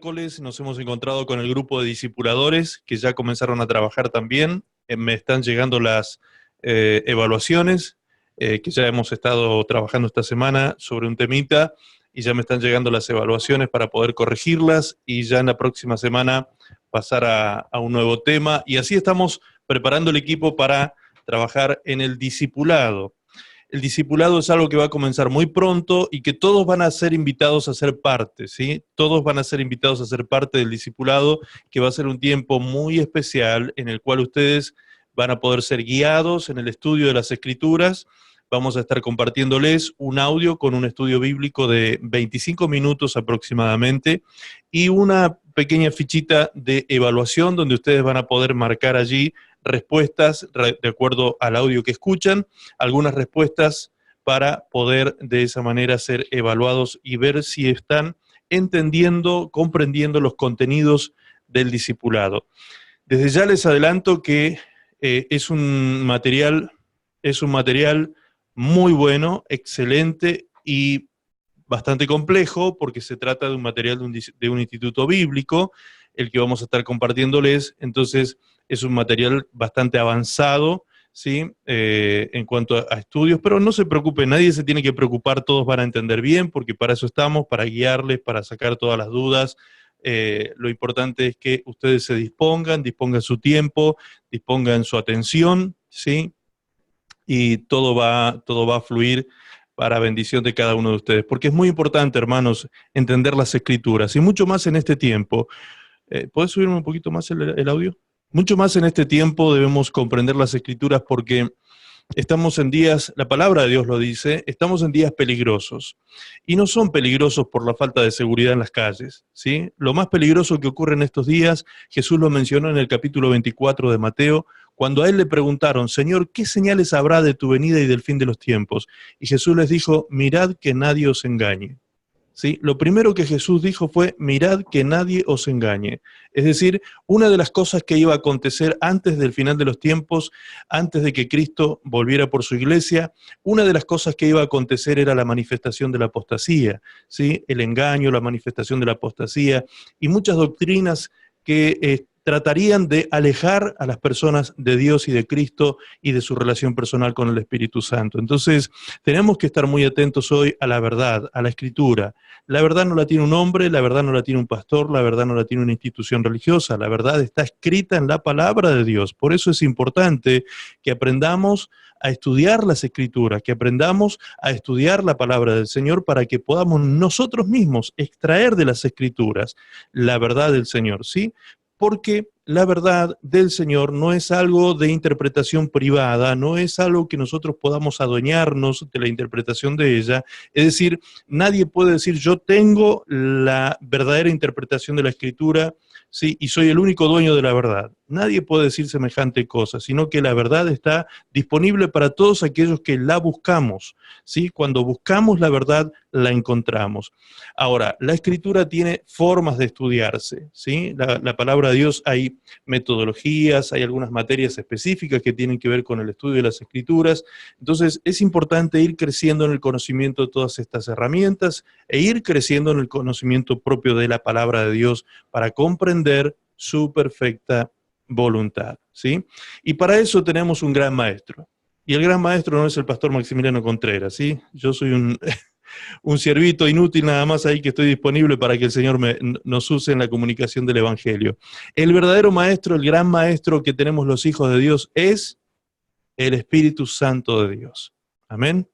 miércoles nos hemos encontrado con el grupo de discipuladores que ya comenzaron a trabajar también. Me están llegando las evaluaciones que ya hemos estado trabajando esta semana sobre un temita y ya me están llegando las evaluaciones para poder corregirlas y ya en la próxima semana pasar a un nuevo tema. Y así estamos preparando el equipo para trabajar en el discipulado. El discipulado es algo que va a comenzar muy pronto y que todos van a ser invitados a ser parte, ¿sí? Todos van a ser invitados a ser parte del discipulado, que va a ser un tiempo muy especial en el cual ustedes van a poder ser guiados en el estudio de las Escrituras. Vamos a estar compartiéndoles un audio con un estudio bíblico de 25 minutos aproximadamente y una pequeña fichita de evaluación donde ustedes van a poder marcar allí respuestas de acuerdo al audio que escuchan, algunas respuestas para poder de esa manera ser evaluados y ver si están entendiendo, comprendiendo los contenidos del discipulado. Desde ya les adelanto que es un material muy bueno, excelente y bastante complejo porque se trata de un material de un instituto bíblico, el que vamos a estar compartiéndoles. Entonces es un material bastante avanzado, ¿sí? En cuanto a estudios, pero no se preocupen, nadie se tiene que preocupar, todos van a entender bien, porque para eso estamos, para guiarles, para sacar todas las dudas. Lo importante es que ustedes se dispongan su tiempo, dispongan su atención, ¿sí? Y todo va a fluir para bendición de cada uno de ustedes, porque es muy importante, hermanos, entender las Escrituras, y mucho más en este tiempo. ¿Puedes subirme un poquito más el audio? Mucho más en este tiempo debemos comprender las Escrituras porque estamos en días, la palabra de Dios lo dice, estamos en días peligrosos. Y no son peligrosos por la falta de seguridad en las calles, ¿sí? Lo más peligroso que ocurre en estos días, Jesús lo mencionó en el capítulo 24 de Mateo, cuando a él le preguntaron, Señor, ¿qué señales habrá de tu venida y del fin de los tiempos? Y Jesús les dijo, mirad que nadie os engañe. ¿Sí? Lo primero que Jesús dijo fue, mirad que nadie os engañe. Es decir, una de las cosas que iba a acontecer antes del final de los tiempos, antes de que Cristo volviera por su iglesia, una de las cosas que iba a acontecer era la manifestación de la apostasía, ¿sí? El engaño, la manifestación de la apostasía y muchas doctrinas que tratarían de alejar a las personas de Dios y de Cristo y de su relación personal con el Espíritu Santo. Entonces, tenemos que estar muy atentos hoy a la verdad, a la Escritura. La verdad no la tiene un hombre, la verdad no la tiene un pastor, la verdad no la tiene una institución religiosa, la verdad está escrita en la palabra de Dios. Por eso es importante que aprendamos a estudiar las Escrituras, que aprendamos a estudiar la palabra del Señor para que podamos nosotros mismos extraer de las Escrituras la verdad del Señor, ¿sí? Porque la verdad del Señor no es algo de interpretación privada, no es algo que nosotros podamos adueñarnos de la interpretación de ella. Es decir, nadie puede decir, yo tengo la verdadera interpretación de la Escritura, ¿sí? Y soy el único dueño de la verdad. Nadie puede decir semejante cosa, sino que la verdad está disponible para todos aquellos que la buscamos, ¿sí? Cuando buscamos la verdad, la encontramos. Ahora, la Escritura tiene formas de estudiarse, ¿sí? La palabra de Dios, hay metodologías, hay algunas materias específicas que tienen que ver con el estudio de las Escrituras. Entonces, es importante ir creciendo en el conocimiento de todas estas herramientas e ir creciendo en el conocimiento propio de la palabra de Dios para comprender su perfecta voluntad, ¿sí? Y para eso tenemos un gran maestro. Y el gran maestro no es el pastor Maximiliano Contreras, ¿sí? Yo soy un siervito inútil nada más ahí que estoy disponible para que el Señor nos use en la comunicación del Evangelio. El verdadero maestro, el gran maestro que tenemos los hijos de Dios es el Espíritu Santo de Dios. Amén.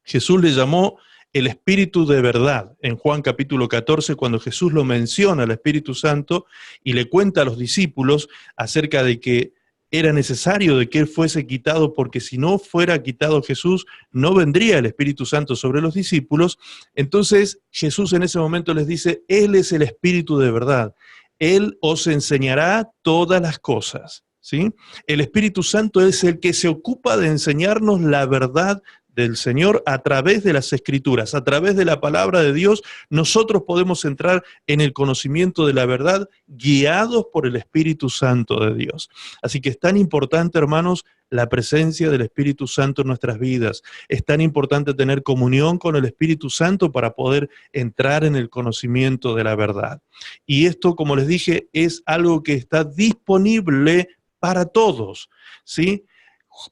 Jesús le llamó el Espíritu de verdad en Juan capítulo 14, cuando Jesús lo menciona al Espíritu Santo y le cuenta a los discípulos acerca de que era necesario de que Él fuese quitado, porque si no fuera quitado Jesús, no vendría el Espíritu Santo sobre los discípulos. Entonces Jesús en ese momento les dice, Él es el Espíritu de verdad. Él os enseñará todas las cosas, ¿sí? El Espíritu Santo es el que se ocupa de enseñarnos la verdad del Señor a través de las Escrituras, a través de la palabra de Dios, nosotros podemos entrar en el conocimiento de la verdad guiados por el Espíritu Santo de Dios. Así que es tan importante, hermanos, la presencia del Espíritu Santo en nuestras vidas. Es tan importante tener comunión con el Espíritu Santo para poder entrar en el conocimiento de la verdad. Y esto, como les dije, es algo que está disponible para todos, ¿sí?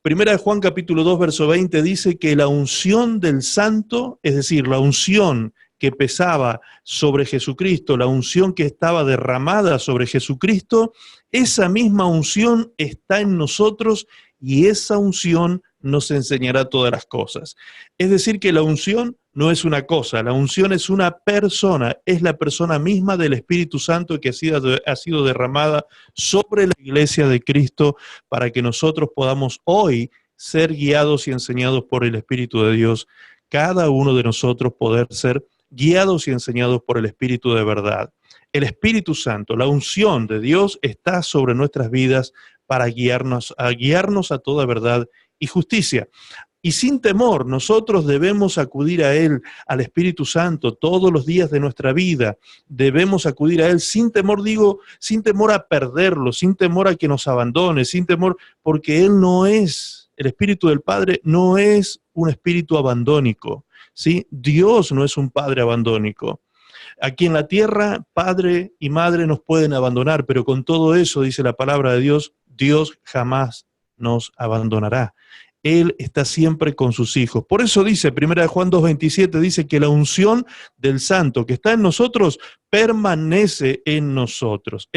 Primera de Juan capítulo 2, verso 20 dice que la unción del Santo, es decir, la unción que pesaba sobre Jesucristo, la unción que estaba derramada sobre Jesucristo, esa misma unción está en nosotros y esa unción nos enseñará todas las cosas. Es decir, que la unción no es una cosa, la unción es una persona, es la persona misma del Espíritu Santo que ha sido derramada sobre la iglesia de Cristo para que nosotros podamos hoy ser guiados y enseñados por el Espíritu de Dios, cada uno de nosotros poder ser guiados y enseñados por el Espíritu de verdad. El Espíritu Santo, la unción de Dios está sobre nuestras vidas para guiarnos a toda verdad y justicia. Y sin temor, nosotros debemos acudir a Él, al Espíritu Santo, todos los días de nuestra vida. Debemos acudir a Él sin temor, digo, sin temor a perderlo, sin temor a que nos abandone, sin temor, porque Él no es, el Espíritu del Padre no es un espíritu abandónico, ¿sí? Dios no es un Padre abandónico. Aquí en la tierra, padre y madre nos pueden abandonar, pero con todo eso, dice la palabra de Dios, Dios jamás nos abandonará. Él está siempre con sus hijos. Por eso dice, 1 Juan 2:27, dice que la unción del Santo que está en nosotros permanece en nosotros.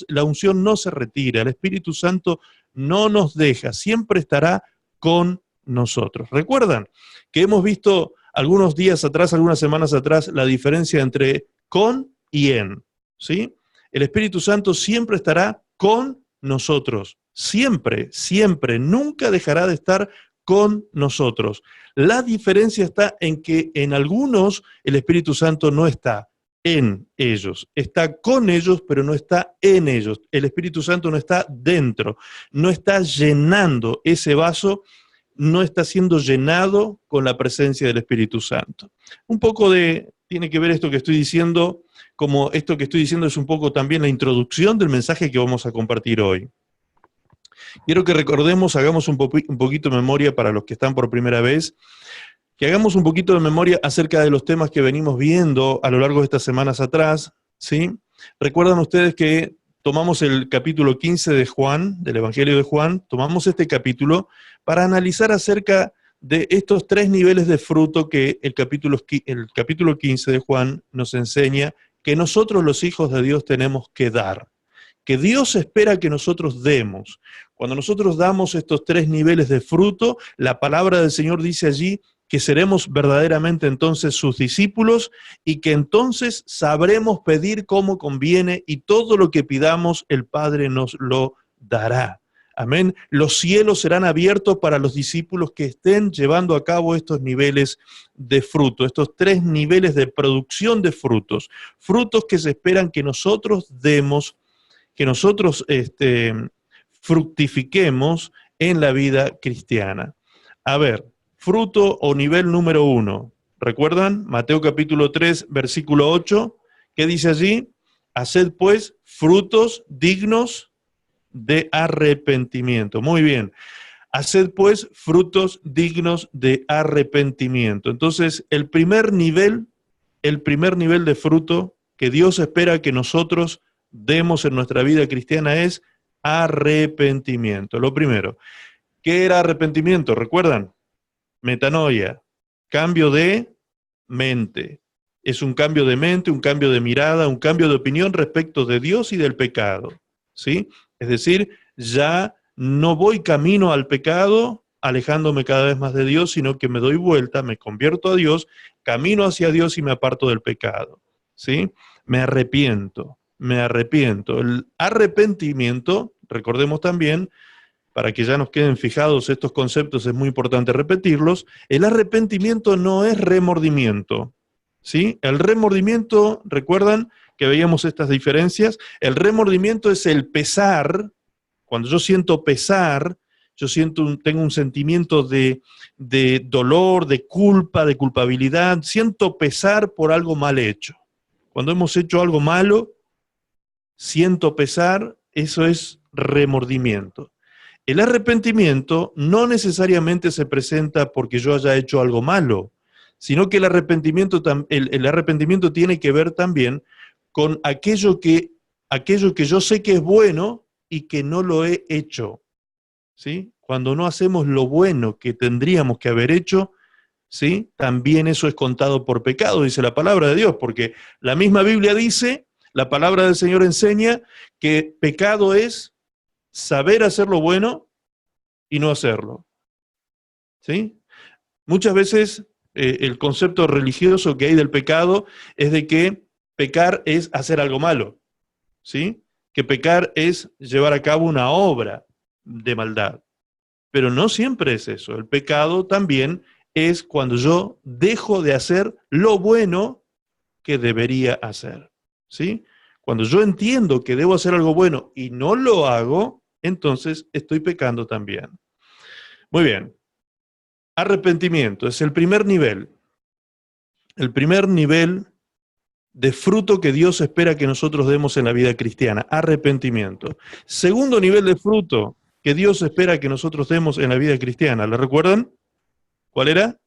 La unción no se retira, el Espíritu Santo no nos deja, siempre estará con nosotros. ¿Recuerdan que hemos visto algunos días atrás, algunas semanas atrás, la diferencia entre con y en? ¿Sí? El Espíritu Santo siempre estará con nosotros. Siempre, siempre, nunca dejará de estar con nosotros. La diferencia está en que en algunos el Espíritu Santo no está en ellos. Está con ellos, pero no está en ellos. El Espíritu Santo no está dentro, no está llenando ese vaso, no está siendo llenado con la presencia del Espíritu Santo. Un poco tiene que ver esto que estoy diciendo, como esto que estoy diciendo es un poco también la introducción del mensaje que vamos a compartir hoy. Quiero que recordemos, hagamos un poquito de memoria para los que están por primera vez, que hagamos un poquito de memoria acerca de los temas que venimos viendo a lo largo de estas semanas atrás, ¿sí? Recuerdan ustedes que tomamos el capítulo 15 de Juan, del Evangelio de Juan, tomamos este capítulo para analizar acerca de estos tres niveles de fruto que el capítulo 15 de Juan nos enseña que nosotros los hijos de Dios tenemos que dar, que Dios espera que nosotros demos. Cuando nosotros damos estos tres niveles de fruto, la palabra del Señor dice allí que seremos verdaderamente entonces sus discípulos y que entonces sabremos pedir como conviene y todo lo que pidamos el Padre nos lo dará. Amén. Los cielos serán abiertos para los discípulos que estén llevando a cabo estos niveles de fruto, estos tres niveles de producción de frutos, frutos que se esperan que nosotros demos, que nosotros fructifiquemos en la vida cristiana. A ver, fruto o nivel número 1. ¿Recuerdan? Mateo capítulo 3, versículo 8. ¿Qué dice allí? Haced pues frutos dignos de arrepentimiento. Muy bien. Haced pues frutos dignos de arrepentimiento. Entonces, el primer nivel de fruto que Dios espera que nosotros demos en nuestra vida cristiana es arrepentimiento. Lo primero. ¿Qué era arrepentimiento? ¿Recuerdan? Metanoia, cambio de mente. Es un cambio de mente, un cambio de mirada, un cambio de opinión respecto de Dios y del pecado, ¿sí? Es decir, ya no voy camino al pecado, alejándome cada vez más de Dios, sino que me doy vuelta, me convierto a Dios, camino hacia Dios y me aparto del pecado, ¿sí? Me arrepiento. El arrepentimiento, recordemos también, para que ya nos queden fijados estos conceptos, es muy importante repetirlos, el arrepentimiento no es remordimiento, ¿sí? El remordimiento, ¿recuerdan que veíamos estas diferencias? El remordimiento es el pesar, cuando yo siento pesar, tengo un sentimiento de dolor, de culpa, de culpabilidad, siento pesar por algo mal hecho. Cuando hemos hecho algo malo, siento pesar, eso es remordimiento. El arrepentimiento no necesariamente se presenta porque yo haya hecho algo malo, sino que el arrepentimiento tiene que ver también con aquello que yo sé que es bueno y que no lo he hecho, ¿sí? Cuando no hacemos lo bueno que tendríamos que haber hecho, ¿sí? También eso es contado por pecado, dice la palabra de Dios, porque la misma Biblia dice, la palabra del Señor enseña que pecado es saber hacer lo bueno y no hacerlo, ¿sí? Muchas veces el concepto religioso que hay del pecado es de que pecar es hacer algo malo, ¿sí? Que pecar es llevar a cabo una obra de maldad. Pero no siempre es eso. El pecado también es cuando yo dejo de hacer lo bueno que debería hacer, ¿sí? Cuando yo entiendo que debo hacer algo bueno y no lo hago, entonces estoy pecando también. Muy bien. Arrepentimiento es el primer nivel. El primer nivel de fruto que Dios espera que nosotros demos en la vida cristiana. Arrepentimiento. Segundo nivel de fruto que Dios espera que nosotros demos en la vida cristiana. ¿Lo recuerdan? ¿Cuál era?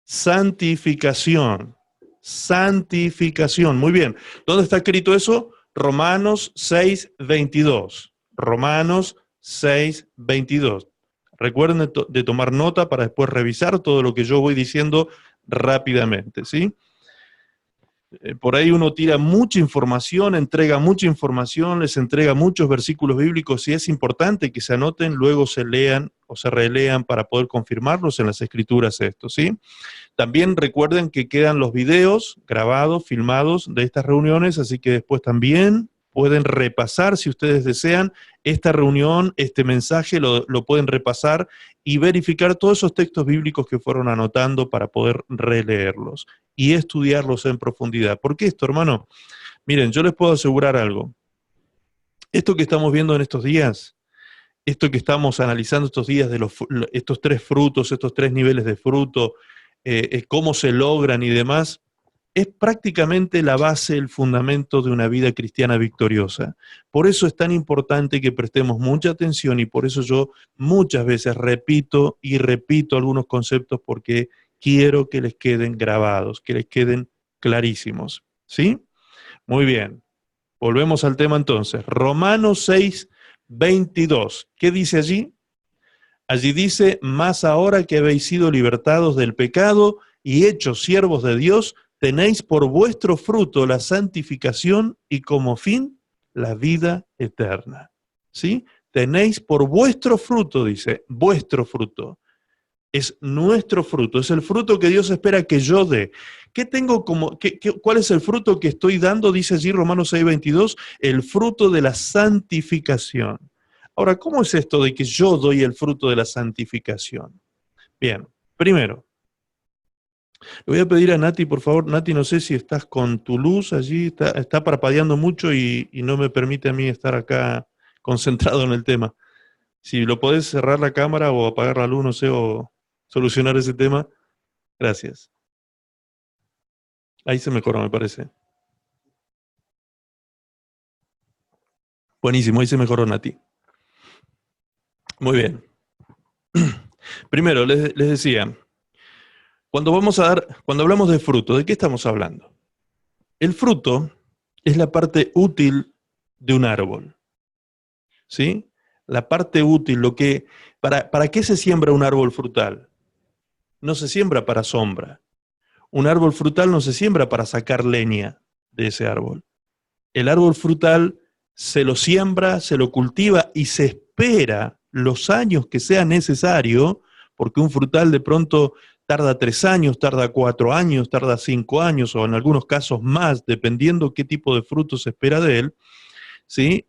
Santificación. Santificación. Muy bien. ¿Dónde está escrito eso? Romanos 6:22. Romanos 6:22. Recuerden de tomar nota para después revisar todo lo que yo voy diciendo rápidamente, ¿sí? Por ahí uno tira mucha información, entrega mucha información, les entrega muchos versículos bíblicos y es importante que se anoten, luego se lean o se relean para poder confirmarlos en las escrituras esto, ¿sí? También recuerden que quedan los videos grabados, filmados de estas reuniones, así que después también pueden repasar, si ustedes desean, esta reunión, este mensaje, lo pueden repasar y verificar todos esos textos bíblicos que fueron anotando para poder releerlos y estudiarlos en profundidad. ¿Por qué esto, hermano? Miren, yo les puedo asegurar algo. Esto que estamos viendo en estos días, esto que estamos analizando estos días de estos tres frutos, estos tres niveles de fruto, cómo se logran y demás, es prácticamente la base, el fundamento de una vida cristiana victoriosa. Por eso es tan importante que prestemos mucha atención y por eso yo muchas veces repito y repito algunos conceptos porque quiero que les queden grabados, que les queden clarísimos. ¿Sí? Muy bien. Volvemos al tema entonces. Romanos 6:22. ¿Qué dice allí? Allí dice, más ahora que habéis sido libertados del pecado y hechos siervos de Dios, tenéis por vuestro fruto la santificación y como fin la vida eterna. ¿Sí? Tenéis por vuestro fruto, dice, vuestro fruto. Es nuestro fruto, es el fruto que Dios espera que yo dé. ¿Qué tengo cuál es el fruto que estoy dando? Dice allí Romanos 6:22, el fruto de la santificación. Ahora, ¿cómo es esto de que yo doy el fruto de la santificación? Bien, primero, le voy a pedir a Nati, por favor. Nati, no sé si estás con tu luz allí, está parpadeando mucho y no me permite a mí estar acá concentrado en el tema. Si lo podés cerrar la cámara o apagar la luz, no sé, o solucionar ese tema. Gracias. Ahí se mejoró, me parece. Buenísimo, ahí se mejoró, Nati. Muy bien. Primero, les decía, cuando hablamos de fruto, ¿de qué estamos hablando? El fruto es la parte útil de un árbol, ¿sí? La parte útil, ¿para qué se siembra un árbol frutal? No se siembra para sombra. Un árbol frutal no se siembra para sacar leña de ese árbol. El árbol frutal se lo siembra, se lo cultiva y se espera los años que sea necesario, porque un frutal de pronto tarda 3 años, tarda 4 años, tarda 5 años, o en algunos casos más, dependiendo qué tipo de fruto se espera de él, ¿sí?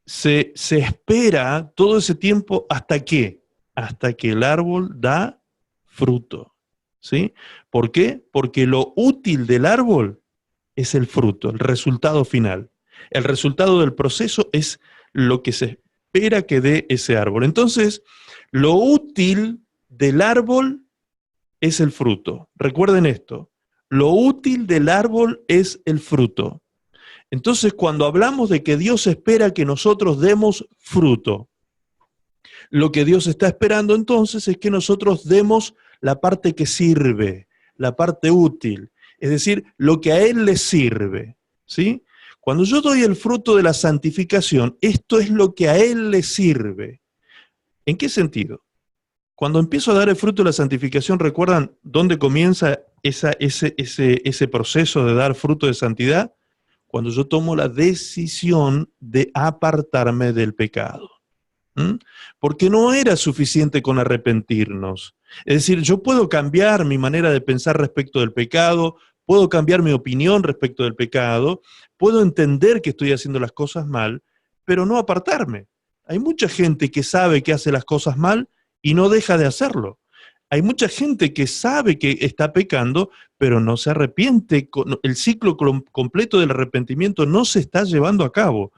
Se espera todo ese tiempo ¿hasta qué? Hasta que el árbol da fruto, ¿sí? ¿Por qué? Porque lo útil del árbol es el fruto, el resultado final. El resultado del proceso es lo que espera que dé ese árbol. Entonces, lo útil del árbol es el fruto. Recuerden esto, lo útil del árbol es el fruto. Entonces, cuando hablamos de que Dios espera que nosotros demos fruto, lo que Dios está esperando entonces es que nosotros demos la parte que sirve, la parte útil, es decir, lo que a Él le sirve, ¿sí? Cuando yo doy el fruto de la santificación, esto es lo que a Él le sirve. ¿En qué sentido? Cuando empiezo a dar el fruto de la santificación, ¿recuerdan dónde comienza ese proceso de dar fruto de santidad? Cuando yo tomo la decisión de apartarme del pecado. Porque no era suficiente con arrepentirnos. Es decir, yo puedo cambiar mi manera de pensar respecto del pecado, puedo cambiar mi opinión respecto del pecado, puedo entender que estoy haciendo las cosas mal, pero no apartarme. Hay mucha gente que sabe que hace las cosas mal y no deja de hacerlo. Hay mucha gente que sabe que está pecando, pero no se arrepiente. El ciclo completo del arrepentimiento no se está llevando a cabo.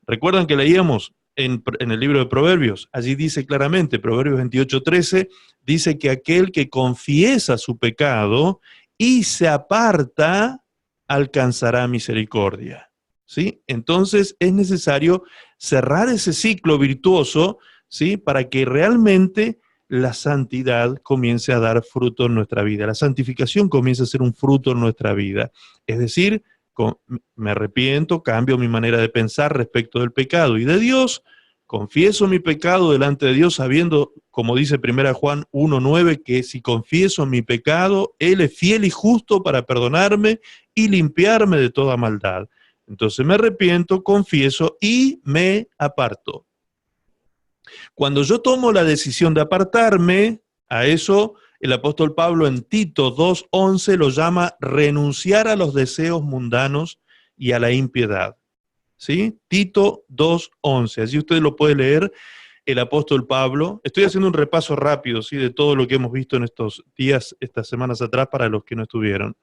¿Recuerdan que leíamos en el libro de Proverbios? Allí dice claramente, Proverbios 28:13, dice que aquel que confiesa su pecado y se aparta, alcanzará misericordia. ¿Sí? Entonces es necesario cerrar ese ciclo virtuoso, ¿sí? Para que realmente la santidad comience a dar fruto en nuestra vida. La santificación comience a ser un fruto en nuestra vida. Es decir, me arrepiento, cambio mi manera de pensar respecto del pecado y de Dios, confieso mi pecado delante de Dios sabiendo, como dice 1 Juan 1:9, que si confieso mi pecado, Él es fiel y justo para perdonarme y limpiarme de toda maldad. Entonces me arrepiento, confieso y me aparto. Cuando yo tomo la decisión de apartarme, a eso el apóstol Pablo en Tito 2:11 lo llama renunciar a los deseos mundanos y a la impiedad. ¿Sí? Tito 2:11, así usted lo puede leer, el apóstol Pablo. Estoy haciendo un repaso rápido, ¿sí? De todo lo que hemos visto en estos días, estas semanas atrás, para los que no estuvieron.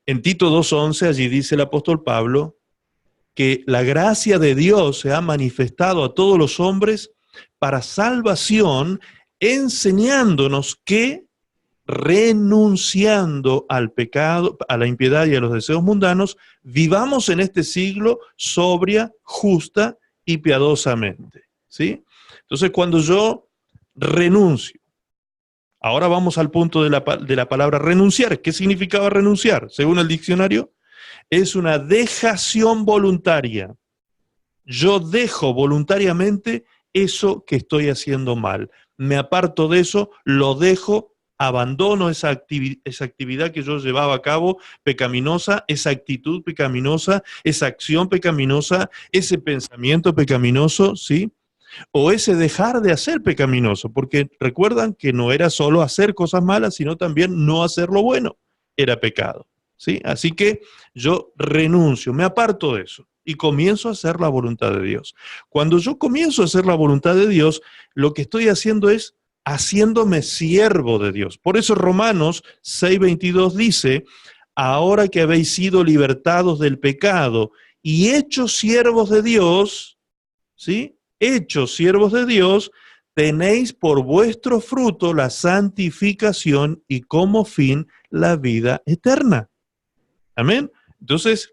En Tito 2:11, allí dice el apóstol Pablo que la gracia de Dios se ha manifestado a todos los hombres para salvación, enseñándonos que, renunciando al pecado, a la impiedad y a los deseos mundanos, vivamos en este siglo sobria, justa y piadosamente. ¿Sí? Entonces, cuando yo renuncio, ahora vamos al punto de la palabra renunciar. ¿Qué significaba renunciar? Según el diccionario, es una dejación voluntaria. Yo dejo voluntariamente eso que estoy haciendo mal. Me aparto de eso, lo dejo, abandono esa actividad que yo llevaba a cabo pecaminosa, esa actitud pecaminosa, esa acción pecaminosa, ese pensamiento pecaminoso, ¿sí? O ese dejar de hacer pecaminoso, porque recuerdan que no era solo hacer cosas malas, sino también no hacer lo bueno, era pecado, ¿sí? Así que yo renuncio, me aparto de eso y comienzo a hacer la voluntad de Dios. Cuando yo comienzo a hacer la voluntad de Dios, lo que estoy haciendo es haciéndome siervo de Dios. Por eso Romanos 6:22 dice, ahora que habéis sido libertados del pecado y hechos siervos de Dios, ¿sí? Hechos siervos de Dios, tenéis por vuestro fruto la santificación y como fin la vida eterna. Amén. Entonces,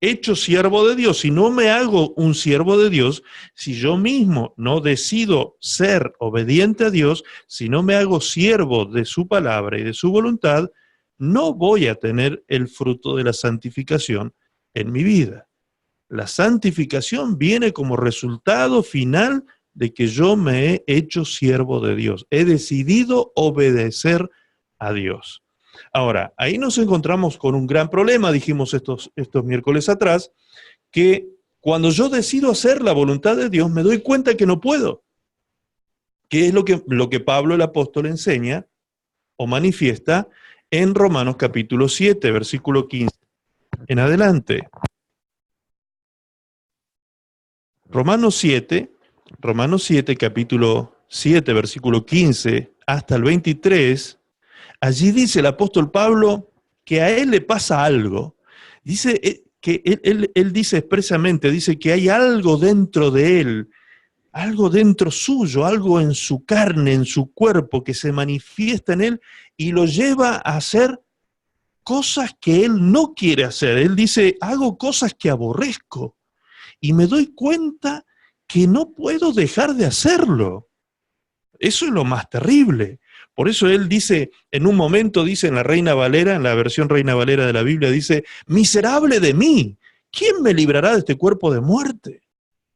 hecho siervo de Dios, si no me hago un siervo de Dios, si yo mismo no decido ser obediente a Dios, si no me hago siervo de su palabra y de su voluntad, no voy a tener el fruto de la santificación en mi vida. La santificación viene como resultado final de que yo me he hecho siervo de Dios. He decidido obedecer a Dios. Ahora, ahí nos encontramos con un gran problema, dijimos estos miércoles atrás, que cuando yo decido hacer la voluntad de Dios, me doy cuenta que no puedo. Que es lo que Pablo el apóstol enseña o manifiesta en Romanos capítulo 7, versículo 15 en adelante. Romanos 7, capítulo 7, versículo 15 hasta el 23, allí dice el apóstol Pablo que a él le pasa algo. Dice que él dice expresamente, dice que hay algo dentro de él algo dentro suyo, algo en su carne, en su cuerpo, que se manifiesta en él y lo lleva a hacer cosas que él no quiere hacer. Él dice, hago cosas que aborrezco y me doy cuenta que no puedo dejar de hacerlo. Eso es lo más terrible. Por eso él dice, en un momento dice en la Reina Valera, en la versión Reina Valera de la Biblia, dice, miserable de mí, ¿quién me librará de este cuerpo de muerte?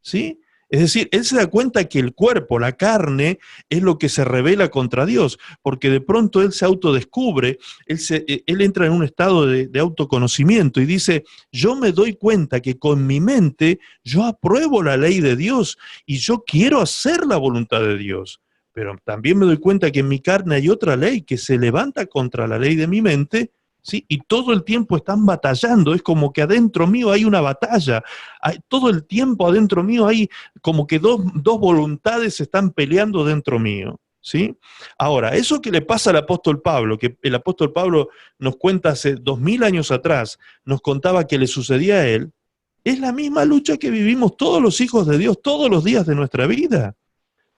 ¿Sí? Es decir, él se da cuenta que el cuerpo, la carne, es lo que se revela contra Dios, porque de pronto él se autodescubre, él entra en un estado de autoconocimiento y dice, yo me doy cuenta que con mi mente yo apruebo la ley de Dios y yo quiero hacer la voluntad de Dios, pero también me doy cuenta que en mi carne hay otra ley que se levanta contra la ley de mi mente, ¿sí? Y todo el tiempo están batallando, es como que adentro mío hay una batalla, todo el tiempo adentro mío hay como que dos voluntades se están peleando dentro mío, ¿sí? Ahora, eso que le pasa al apóstol Pablo, que el apóstol Pablo nos cuenta hace 2000 años atrás, nos contaba que le sucedía a él, es la misma lucha que vivimos todos los hijos de Dios todos los días de nuestra vida.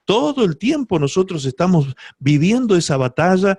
Todo el tiempo nosotros estamos viviendo esa batalla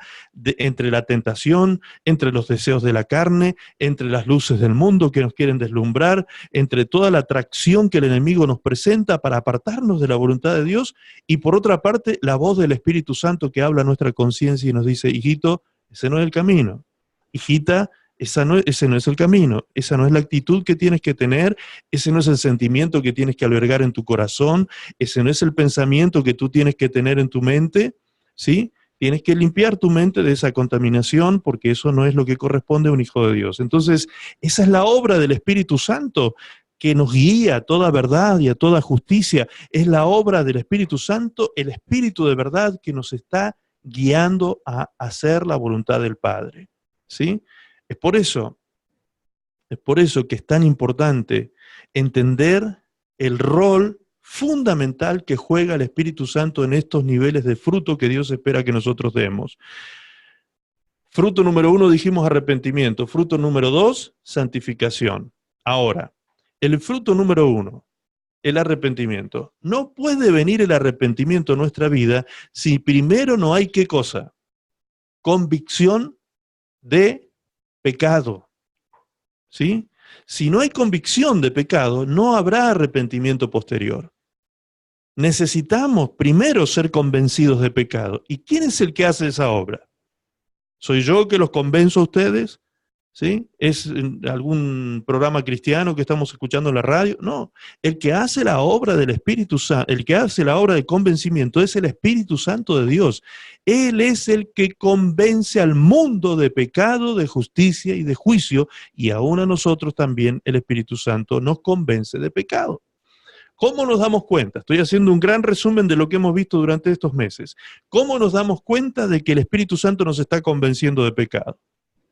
entre la tentación, entre los deseos de la carne, entre las luces del mundo que nos quieren deslumbrar, entre toda la atracción que el enemigo nos presenta para apartarnos de la voluntad de Dios, y por otra parte la voz del Espíritu Santo que habla a nuestra conciencia y nos dice, hijito, ese no es el camino. Hijita, ese no es el camino, esa no es la actitud que tienes que tener, ese no es el sentimiento que tienes que albergar en tu corazón, ese no es el pensamiento que tú tienes que tener en tu mente, ¿sí? Tienes que limpiar tu mente de esa contaminación porque eso no es lo que corresponde a un hijo de Dios. Entonces, esa es la obra del Espíritu Santo que nos guía a toda verdad y a toda justicia. Es la obra del Espíritu Santo, el Espíritu de verdad que nos está guiando a hacer la voluntad del Padre, ¿sí? Es por eso que es tan importante entender el rol fundamental que juega el Espíritu Santo en estos niveles de fruto que Dios espera que nosotros demos. Fruto número 1 dijimos arrepentimiento, fruto número 2, santificación. Ahora, el fruto número 1, el arrepentimiento. No puede venir el arrepentimiento a nuestra vida si primero no hay ¿qué cosa? Convicción de pecado, ¿sí? Si no hay convicción de pecado, no habrá arrepentimiento posterior. Necesitamos primero ser convencidos de pecado. ¿Y quién es el que hace esa obra? ¿Soy yo que los convenzo a ustedes? ¿Sí? ¿Es algún programa cristiano que estamos escuchando en la radio? No, el que hace la obra del Espíritu Santo, el que hace la obra de convencimiento es el Espíritu Santo de Dios. Él es el que convence al mundo de pecado, de justicia y de juicio, y aún a nosotros también el Espíritu Santo nos convence de pecado. ¿Cómo nos damos cuenta? Estoy haciendo un gran resumen de lo que hemos visto durante estos meses. ¿Cómo nos damos cuenta de que el Espíritu Santo nos está convenciendo de pecado?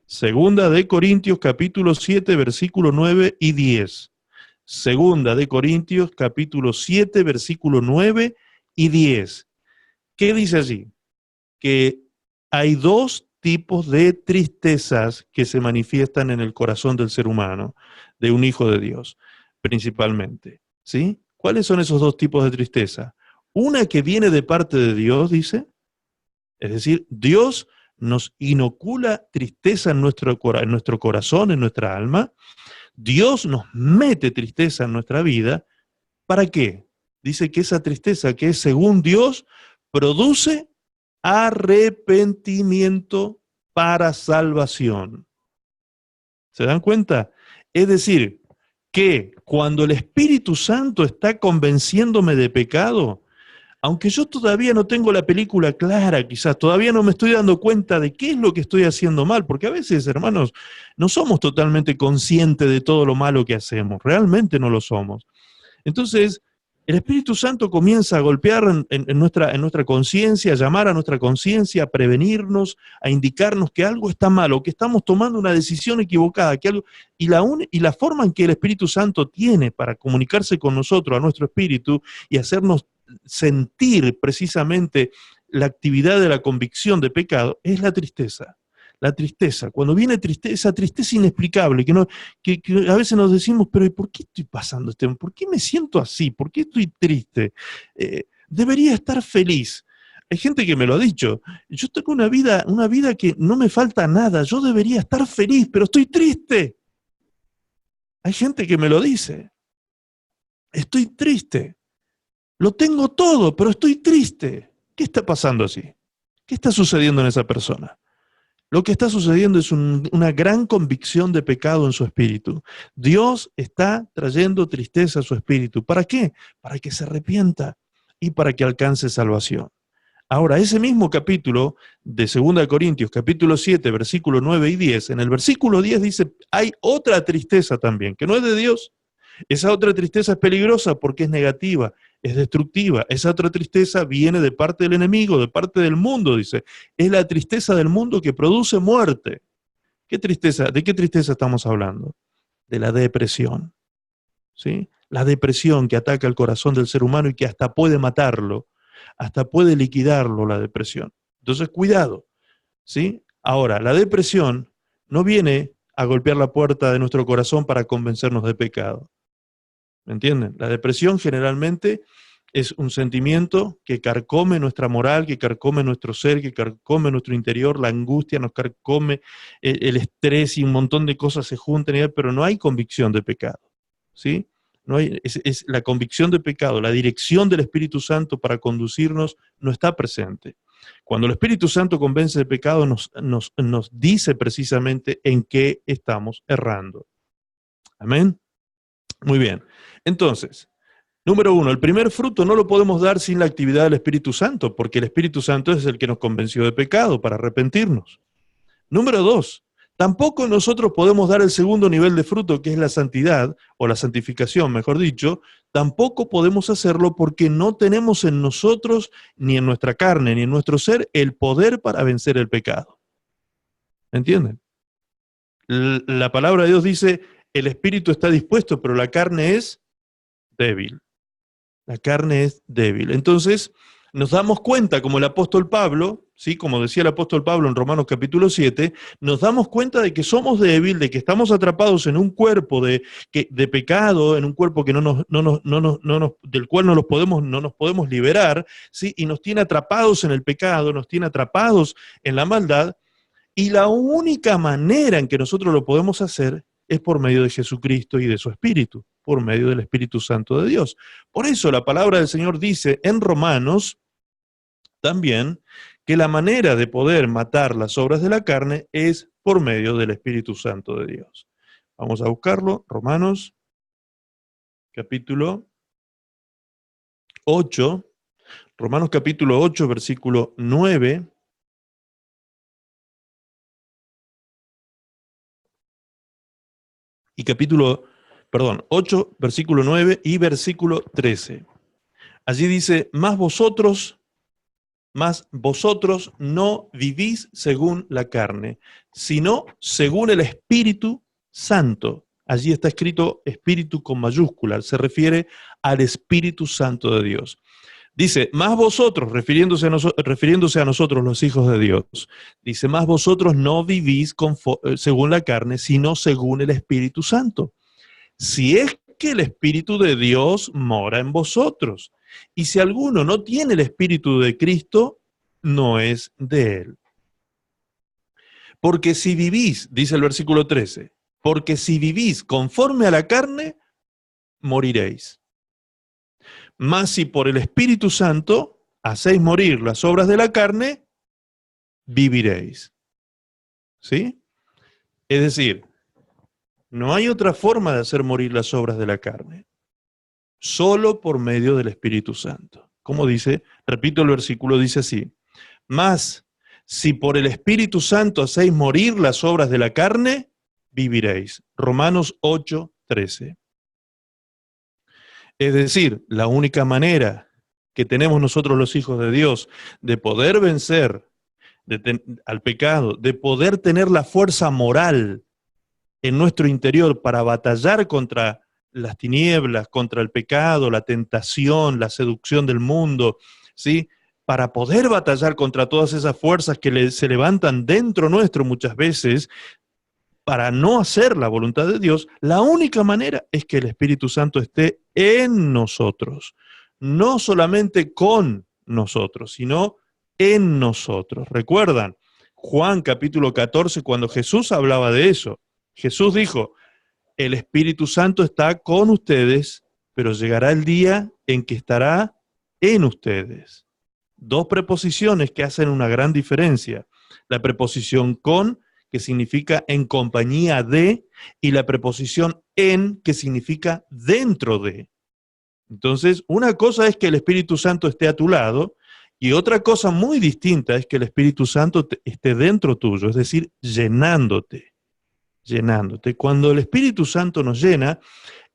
Segunda de Corintios capítulo 7, versículo 9 y 10. Segunda de Corintios capítulo 7, versículo 9 y 10. ¿Qué dice allí? Que hay dos tipos de tristezas que se manifiestan en el corazón del ser humano, de un hijo de Dios, principalmente. ¿Sí? ¿Cuáles son esos dos tipos de tristeza? Una que viene de parte de Dios, dice, es decir, Dios nos inocula tristeza en nuestro corazón, en nuestra alma. Dios nos mete tristeza en nuestra vida. ¿Para qué? Dice que esa tristeza que es según Dios produce arrepentimiento para salvación. ¿Se dan cuenta? Es decir, que cuando el Espíritu Santo está convenciéndome de pecado, aunque yo todavía no tengo la película clara, quizás todavía no me estoy dando cuenta de qué es lo que estoy haciendo mal, porque a veces, hermanos, no somos totalmente conscientes de todo lo malo que hacemos, realmente no lo somos. Entonces, el Espíritu Santo comienza a golpear en nuestra conciencia, a llamar a nuestra conciencia, a prevenirnos, a indicarnos que algo está mal o que estamos tomando una decisión equivocada, y la forma en que el Espíritu Santo tiene para comunicarse con nosotros, a nuestro espíritu, y hacernos sentir precisamente la actividad de la convicción de pecado, es la tristeza. La tristeza. Cuando viene tristeza, esa tristeza inexplicable, que a veces nos decimos, pero ¿por qué estoy pasando este? ¿Por qué me siento así? ¿Por qué estoy triste? Debería estar feliz. Hay gente que me lo ha dicho. Yo tengo una vida que no me falta nada. Yo debería estar feliz, pero estoy triste. Hay gente que me lo dice. Estoy triste. Lo tengo todo, pero estoy triste. ¿Qué está pasando así? ¿Qué está sucediendo en esa persona? Lo que está sucediendo es una gran convicción de pecado en su espíritu. Dios está trayendo tristeza a su espíritu. ¿Para qué? Para que se arrepienta y para que alcance salvación. Ahora, ese mismo capítulo de 2 Corintios, capítulo 7, versículos 9 y 10, en el versículo 10 dice, hay otra tristeza también, que no es de Dios. Esa otra tristeza es peligrosa porque es negativa, es destructiva. Esa otra tristeza viene de parte del enemigo, de parte del mundo, dice. Es la tristeza del mundo que produce muerte. ¿Qué tristeza? ¿De qué tristeza estamos hablando? De la depresión. ¿Sí? La depresión que ataca el corazón del ser humano y que hasta puede matarlo, hasta puede liquidarlo la depresión. Entonces, cuidado. ¿Sí? Ahora, la depresión no viene a golpear la puerta de nuestro corazón para convencernos de pecado. ¿Me entienden? La depresión generalmente es un sentimiento que carcome nuestra moral, que carcome nuestro ser, que carcome nuestro interior, la angustia nos carcome, el estrés y un montón de cosas se juntan, pero no hay convicción de pecado, ¿sí? No hay, es la convicción de pecado, la dirección del Espíritu Santo para conducirnos no está presente. Cuando el Espíritu Santo convence de pecado nos dice precisamente en qué estamos errando. Amén. Muy bien. Entonces, número 1, el primer fruto no lo podemos dar sin la actividad del Espíritu Santo, porque el Espíritu Santo es el que nos convenció de pecado para arrepentirnos. Número 2, tampoco nosotros podemos dar el segundo nivel de fruto, que es la santidad, o la santificación, mejor dicho, tampoco podemos hacerlo porque no tenemos en nosotros, ni en nuestra carne, ni en nuestro ser, el poder para vencer el pecado. ¿Entienden? La palabra de Dios dice, el espíritu está dispuesto, pero la carne es débil. La carne es débil. Entonces, nos damos cuenta, como el apóstol Pablo, ¿sí? Como decía el apóstol Pablo en Romanos capítulo 7, nos damos cuenta de que somos débiles, de que estamos atrapados en un cuerpo de pecado, en un cuerpo que del cual no nos podemos liberar, ¿sí? Y nos tiene atrapados en el pecado, nos tiene atrapados en la maldad, y la única manera en que nosotros lo podemos hacer es por medio de Jesucristo y de su Espíritu, por medio del Espíritu Santo de Dios. Por eso la palabra del Señor dice en Romanos también que la manera de poder matar las obras de la carne es por medio del Espíritu Santo de Dios. Vamos a buscarlo, Romanos capítulo 8, Romanos capítulo 8, versículo 9. Y 8, versículo 9 y versículo 13. Allí dice, más vosotros no vivís según la carne, sino según el Espíritu Santo. Allí está escrito Espíritu con mayúscula, se refiere al Espíritu Santo de Dios. Dice, más vosotros, refiriéndose a nosotros los hijos de Dios, dice, más vosotros no vivís según la carne, sino según el Espíritu Santo. Si es que el Espíritu de Dios mora en vosotros. Y si alguno no tiene el Espíritu de Cristo, no es de él. Porque si vivís, dice el versículo 13, porque si vivís conforme a la carne, moriréis. Mas si por el Espíritu Santo hacéis morir las obras de la carne, viviréis. ¿Sí? Es decir, no hay otra forma de hacer morir las obras de la carne. Solo por medio del Espíritu Santo. Como dice, repito el versículo, dice así, mas si por el Espíritu Santo hacéis morir las obras de la carne, viviréis. Romanos 8, 13. Es decir, la única manera que tenemos nosotros los hijos de Dios de poder vencer al pecado, de poder tener la fuerza moral en nuestro interior para batallar contra las tinieblas, contra el pecado, la tentación, la seducción del mundo, ¿sí? para poder batallar contra todas esas fuerzas que se levantan dentro nuestro muchas veces, para no hacer la voluntad de Dios, la única manera es que el Espíritu Santo esté en nosotros. No solamente con nosotros, sino en nosotros. ¿Recuerdan? Juan capítulo 14, cuando Jesús hablaba de eso, Jesús dijo, el Espíritu Santo está con ustedes, pero llegará el día en que estará en ustedes. Dos preposiciones que hacen una gran diferencia. La preposición con, que significa en compañía de, y la preposición en, que significa dentro de. Entonces, una cosa es que el Espíritu Santo esté a tu lado, y otra cosa muy distinta es que el Espíritu Santo esté dentro tuyo, es decir, llenándote. Cuando el Espíritu Santo nos llena,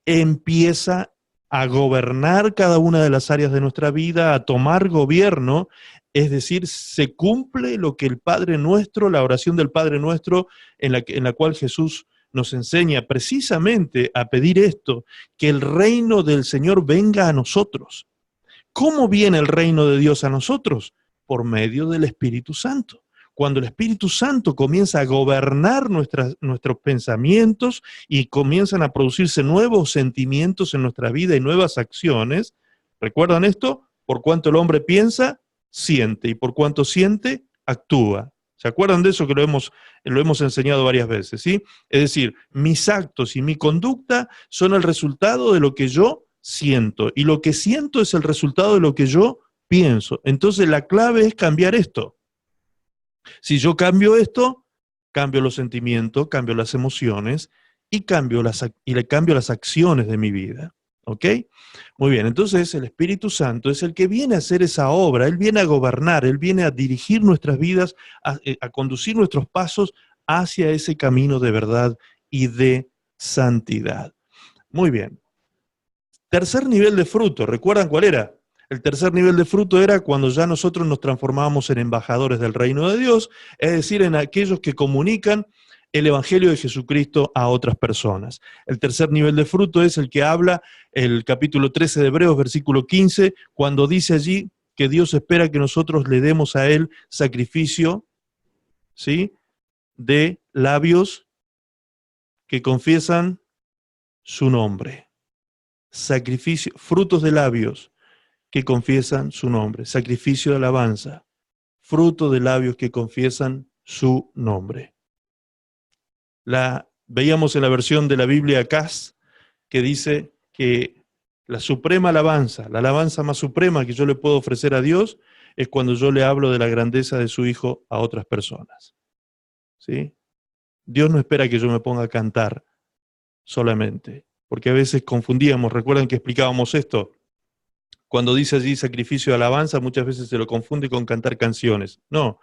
empieza a gobernar cada una de las áreas de nuestra vida, a tomar gobierno, es decir, se cumple lo que el Padre Nuestro, la oración del Padre Nuestro, en la cual Jesús nos enseña precisamente a pedir esto, que el reino del Señor venga a nosotros. ¿Cómo viene el reino de Dios a nosotros? Por medio del Espíritu Santo. Cuando el Espíritu Santo comienza a gobernar nuestros pensamientos y comienzan a producirse nuevos sentimientos en nuestra vida y nuevas acciones, ¿recuerdan esto? Por cuanto el hombre piensa, siente, y por cuanto siente, actúa. ¿Se acuerdan de eso que lo hemos enseñado varias veces? ¿Sí? Es decir, mis actos y mi conducta son el resultado de lo que yo siento, y lo que siento es el resultado de lo que yo pienso. Entonces la clave es cambiar esto. Si yo cambio esto, cambio los sentimientos, cambio las emociones y le cambio las acciones de mi vida. ¿Ok? Muy bien, entonces el Espíritu Santo es el que viene a hacer esa obra, Él viene a gobernar, Él viene a dirigir nuestras vidas, a conducir nuestros pasos hacia ese camino de verdad y de santidad. Muy bien. Tercer nivel de fruto, ¿recuerdan cuál era? El tercer nivel de fruto era cuando ya nosotros nos transformábamos en embajadores del reino de Dios, es decir, en aquellos que comunican el Evangelio de Jesucristo a otras personas. El tercer nivel de fruto es el que habla el capítulo 13 de Hebreos, versículo 15, cuando dice allí que Dios espera que nosotros le demos a Él sacrificio, ¿sí?, de labios que confiesan su nombre. Sacrificio, frutos de labios que confiesan su nombre, sacrificio de alabanza, fruto de labios que confiesan su nombre. Veíamos en la versión de la Biblia Cas, que dice que la suprema alabanza, la alabanza más suprema que yo le puedo ofrecer a Dios, es cuando yo le hablo de la grandeza de su Hijo a otras personas. ¿Sí? Dios no espera que yo me ponga a cantar solamente, porque a veces confundíamos, recuerdan que explicábamos esto, cuando dice allí sacrificio de alabanza, muchas veces se lo confunde con cantar canciones. No,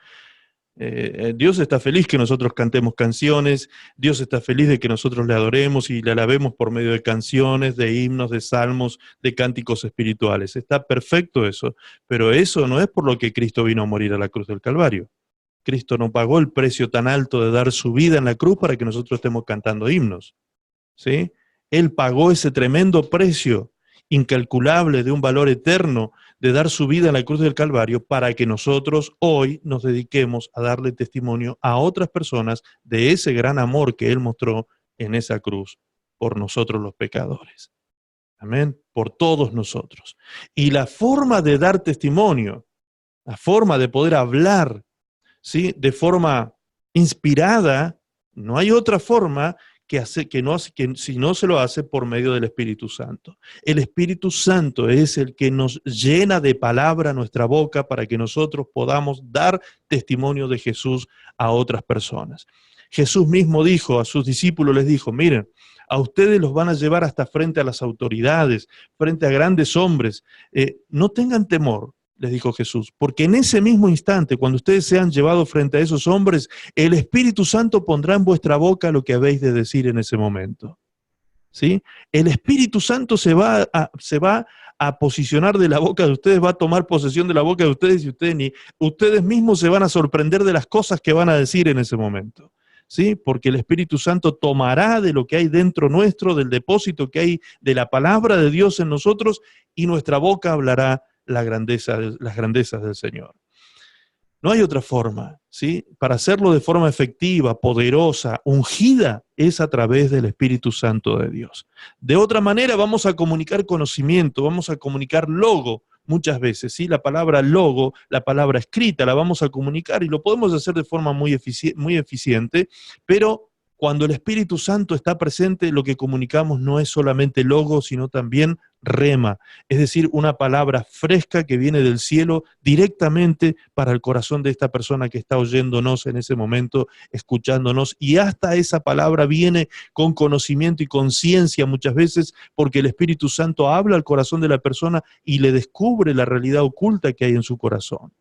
Dios está feliz que nosotros cantemos canciones, Dios está feliz de que nosotros le adoremos y le alabemos por medio de canciones, de himnos, de salmos, de cánticos espirituales. Está perfecto eso, pero eso no es por lo que Cristo vino a morir a la cruz del Calvario. Cristo no pagó el precio tan alto de dar su vida en la cruz para que nosotros estemos cantando himnos, ¿sí? Él pagó ese tremendo precio incalculable de un valor eterno de dar su vida en la cruz del Calvario para que nosotros hoy nos dediquemos a darle testimonio a otras personas de ese gran amor que Él mostró en esa cruz por nosotros los pecadores. Amén, por todos nosotros. Y la forma de dar testimonio, la forma de poder hablar, ¿sí?, de forma inspirada, no hay otra forma que si no se lo hace por medio del Espíritu Santo. El Espíritu Santo es el que nos llena de palabra nuestra boca para que nosotros podamos dar testimonio de Jesús a otras personas. Jesús mismo dijo a sus discípulos, les dijo, miren, a ustedes los van a llevar hasta frente a las autoridades, frente a grandes hombres. No tengan temor, les dijo Jesús, porque en ese mismo instante, cuando ustedes sean llevados frente a esos hombres, el Espíritu Santo pondrá en vuestra boca lo que habéis de decir en ese momento. ¿Sí? El Espíritu Santo se va a posicionar de la boca de ustedes, va a tomar posesión de la boca de ustedes, y ustedes mismos se van a sorprender de las cosas que van a decir en ese momento. ¿Sí? Porque el Espíritu Santo tomará de lo que hay dentro nuestro, del depósito que hay de la palabra de Dios en nosotros, y nuestra boca hablará las grandezas del Señor. No hay otra forma, ¿sí? Para hacerlo de forma efectiva, poderosa, ungida, es a través del Espíritu Santo de Dios. De otra manera vamos a comunicar conocimiento, vamos a comunicar logo muchas veces, ¿sí? La palabra logo, la palabra escrita, la vamos a comunicar y lo podemos hacer de forma muy eficiente, pero cuando el Espíritu Santo está presente, lo que comunicamos no es solamente logo, sino también rema, es decir, una palabra fresca que viene del cielo directamente para el corazón de esta persona que está oyéndonos en ese momento, escuchándonos, y hasta esa palabra viene con conocimiento y conciencia muchas veces, porque el Espíritu Santo habla al corazón de la persona y le descubre la realidad oculta que hay en su corazón.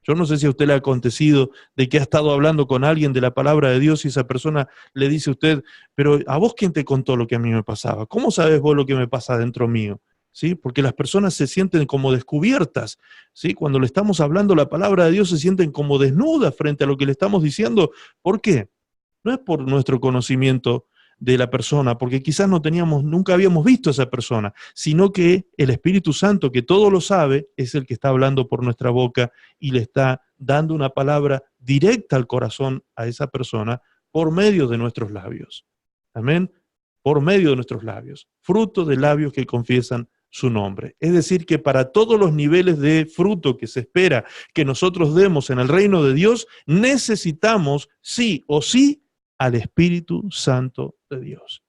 Yo no sé si a usted le ha acontecido de que ha estado hablando con alguien de la palabra de Dios y esa persona le dice a usted, pero ¿a vos quién te contó lo que a mí me pasaba? ¿Cómo sabes vos lo que me pasa dentro mío? ¿Sí? Porque las personas se sienten como descubiertas, ¿sí? Cuando le estamos hablando la palabra de Dios se sienten como desnudas frente a lo que le estamos diciendo. ¿Por qué? No es por nuestro conocimiento de la persona, porque quizás nunca habíamos visto a esa persona, sino que el Espíritu Santo, que todo lo sabe, es el que está hablando por nuestra boca y le está dando una palabra directa al corazón a esa persona por medio de nuestros labios. Amén. Por medio de nuestros labios, fruto de labios que confiesan su nombre. Es decir, que para todos los niveles de fruto que se espera que nosotros demos en el reino de Dios, necesitamos sí o sí al Espíritu Santo de Dios.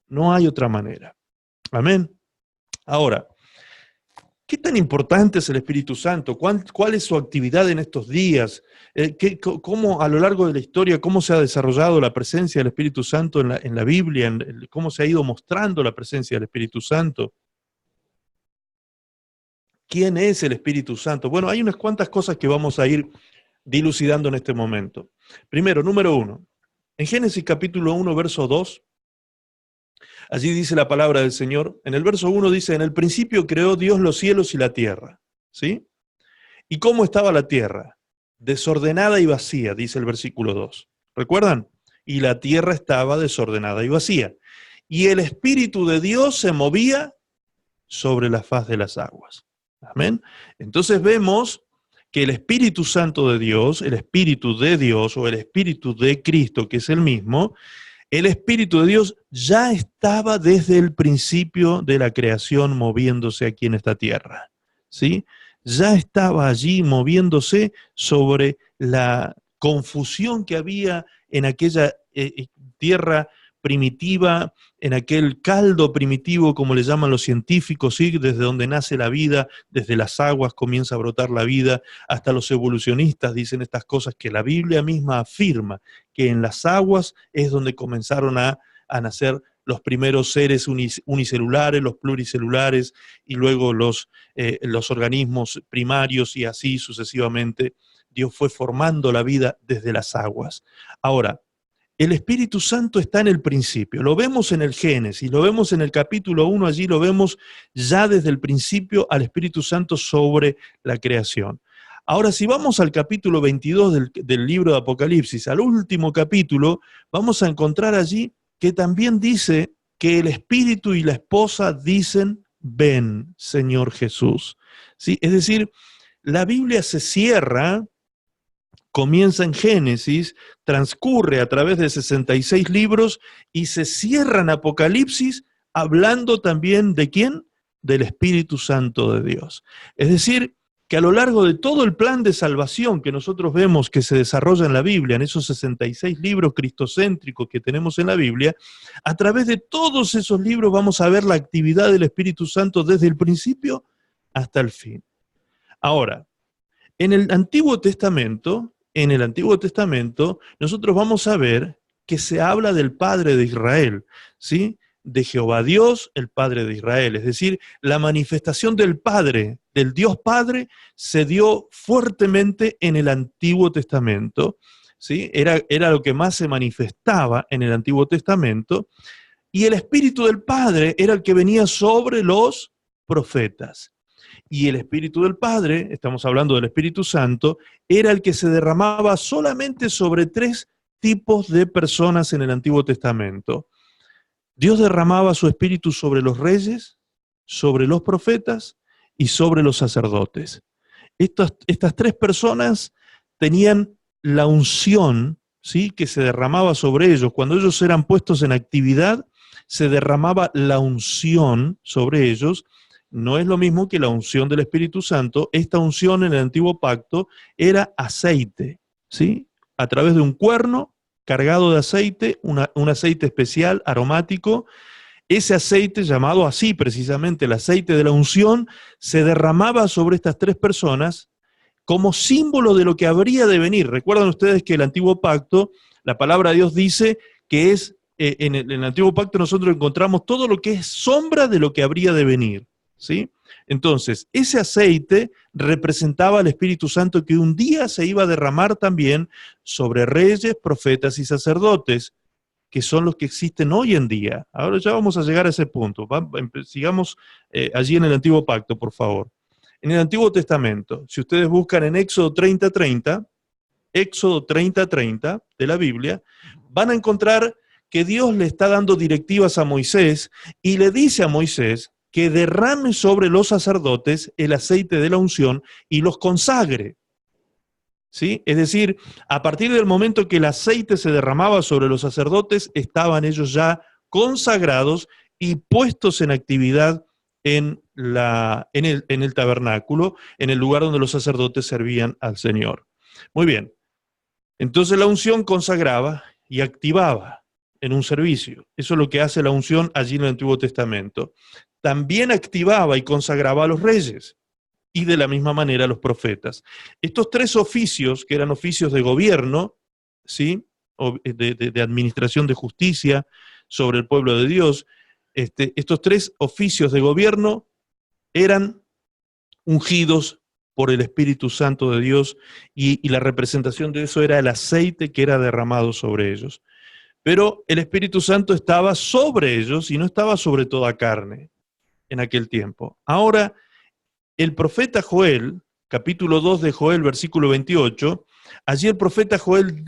No hay otra manera. Amén. Ahora, ¿qué tan importante es el Espíritu Santo? ¿Cuál es su actividad en estos días? ¿Cómo a lo largo de la historia, cómo se ha desarrollado la presencia del Espíritu Santo en la Biblia? ¿Cómo se ha ido mostrando la presencia del Espíritu Santo? ¿Quién es el Espíritu Santo? Bueno, hay unas cuantas cosas que vamos a ir dilucidando en este momento. Primero, número 1. En Génesis capítulo 1, verso 2, allí dice la palabra del Señor. En el verso 1 dice, en el principio creó Dios los cielos y la tierra. ¿Sí? ¿Y cómo estaba la tierra? Desordenada y vacía, dice el versículo 2. ¿Recuerdan? Y la tierra estaba desordenada y vacía. Y el Espíritu de Dios se movía sobre la faz de las aguas. Amén. Entonces vemos que el Espíritu Santo de Dios, el Espíritu de Dios o el Espíritu de Cristo, que es el mismo, el Espíritu de Dios ya estaba desde el principio de la creación moviéndose aquí en esta tierra, ¿sí? Ya estaba allí moviéndose sobre la confusión que había en aquella tierra primitiva, en aquel caldo primitivo, como le llaman los científicos, ¿sí? Desde donde nace la vida, desde las aguas comienza a brotar la vida, hasta los evolucionistas dicen estas cosas que la Biblia misma afirma, que en las aguas es donde comenzaron a nacer los primeros seres unicelulares, los pluricelulares, y luego los organismos primarios, y así sucesivamente. Dios fue formando la vida desde las aguas. Ahora, el Espíritu Santo está en el principio, lo vemos en el Génesis, lo vemos en el capítulo 1, allí lo vemos ya desde el principio al Espíritu Santo sobre la creación. Ahora, si vamos al capítulo 22 del libro de Apocalipsis, al último capítulo, vamos a encontrar allí que también dice que el Espíritu y la esposa dicen, ven, Señor Jesús. ¿Sí? Es decir, la Biblia se cierra, comienza en Génesis, transcurre a través de 66 libros y se cierra en Apocalipsis hablando también ¿de quién? Del Espíritu Santo de Dios. Es decir, que a lo largo de todo el plan de salvación que nosotros vemos que se desarrolla en la Biblia, en esos 66 libros cristocéntricos que tenemos en la Biblia, a través de todos esos libros vamos a ver la actividad del Espíritu Santo desde el principio hasta el fin. Ahora, en el Antiguo Testamento, nosotros vamos a ver que se habla del Padre de Israel, ¿sí? De Jehová Dios, el Padre de Israel. Es decir, la manifestación del Padre, del Dios Padre, se dio fuertemente en el Antiguo Testamento, ¿sí? Era lo que más se manifestaba en el Antiguo Testamento, y el Espíritu del Padre era el que venía sobre los profetas. Y el Espíritu del Padre, estamos hablando del Espíritu Santo, era el que se derramaba solamente sobre 3 tipos de personas en el Antiguo Testamento. Dios derramaba su Espíritu sobre los reyes, sobre los profetas y sobre los sacerdotes. Estas tres personas tenían la unción, ¿sí?, que se derramaba sobre ellos. Cuando ellos eran puestos en actividad, se derramaba la unción sobre ellos. No es lo mismo que la unción del Espíritu Santo. Esta unción en el Antiguo Pacto era aceite, ¿sí?, a través de un cuerno cargado de aceite, un aceite especial, aromático. Ese aceite, llamado así precisamente el aceite de la unción, se derramaba sobre estas tres personas como símbolo de lo que habría de venir. Recuerdan ustedes que el Antiguo Pacto, la palabra de Dios dice que es, en el Antiguo Pacto nosotros encontramos todo lo que es sombra de lo que habría de venir, ¿sí? Entonces, ese aceite representaba al Espíritu Santo que un día se iba a derramar también sobre reyes, profetas y sacerdotes, que son los que existen hoy en día. Ahora ya vamos a llegar a ese punto. Sigamos allí en el Antiguo Pacto, por favor. En el Antiguo Testamento, si ustedes buscan en Éxodo 30:30, Éxodo 30:30 de la Biblia, van a encontrar que Dios le está dando directivas a Moisés y le dice a Moisés que derrame sobre los sacerdotes el aceite de la unción y los consagre, ¿sí? Es decir, a partir del momento que el aceite se derramaba sobre los sacerdotes, estaban ellos ya consagrados y puestos en actividad en el tabernáculo, en el lugar donde los sacerdotes servían al Señor. Muy bien, entonces la unción consagraba y activaba en un servicio. Eso es lo que hace la unción allí en el Antiguo Testamento. También activaba y consagraba a los reyes, y de la misma manera a los profetas. Estos tres oficios, que eran oficios de gobierno, ¿sí?, de administración de justicia sobre el pueblo de Dios, estos tres oficios de gobierno eran ungidos por el Espíritu Santo de Dios, y la representación de eso era el aceite que era derramado sobre ellos. Pero el Espíritu Santo estaba sobre ellos y no estaba sobre toda carne en aquel tiempo. Ahora, el profeta Joel, capítulo 2 de Joel, versículo 28, allí el profeta Joel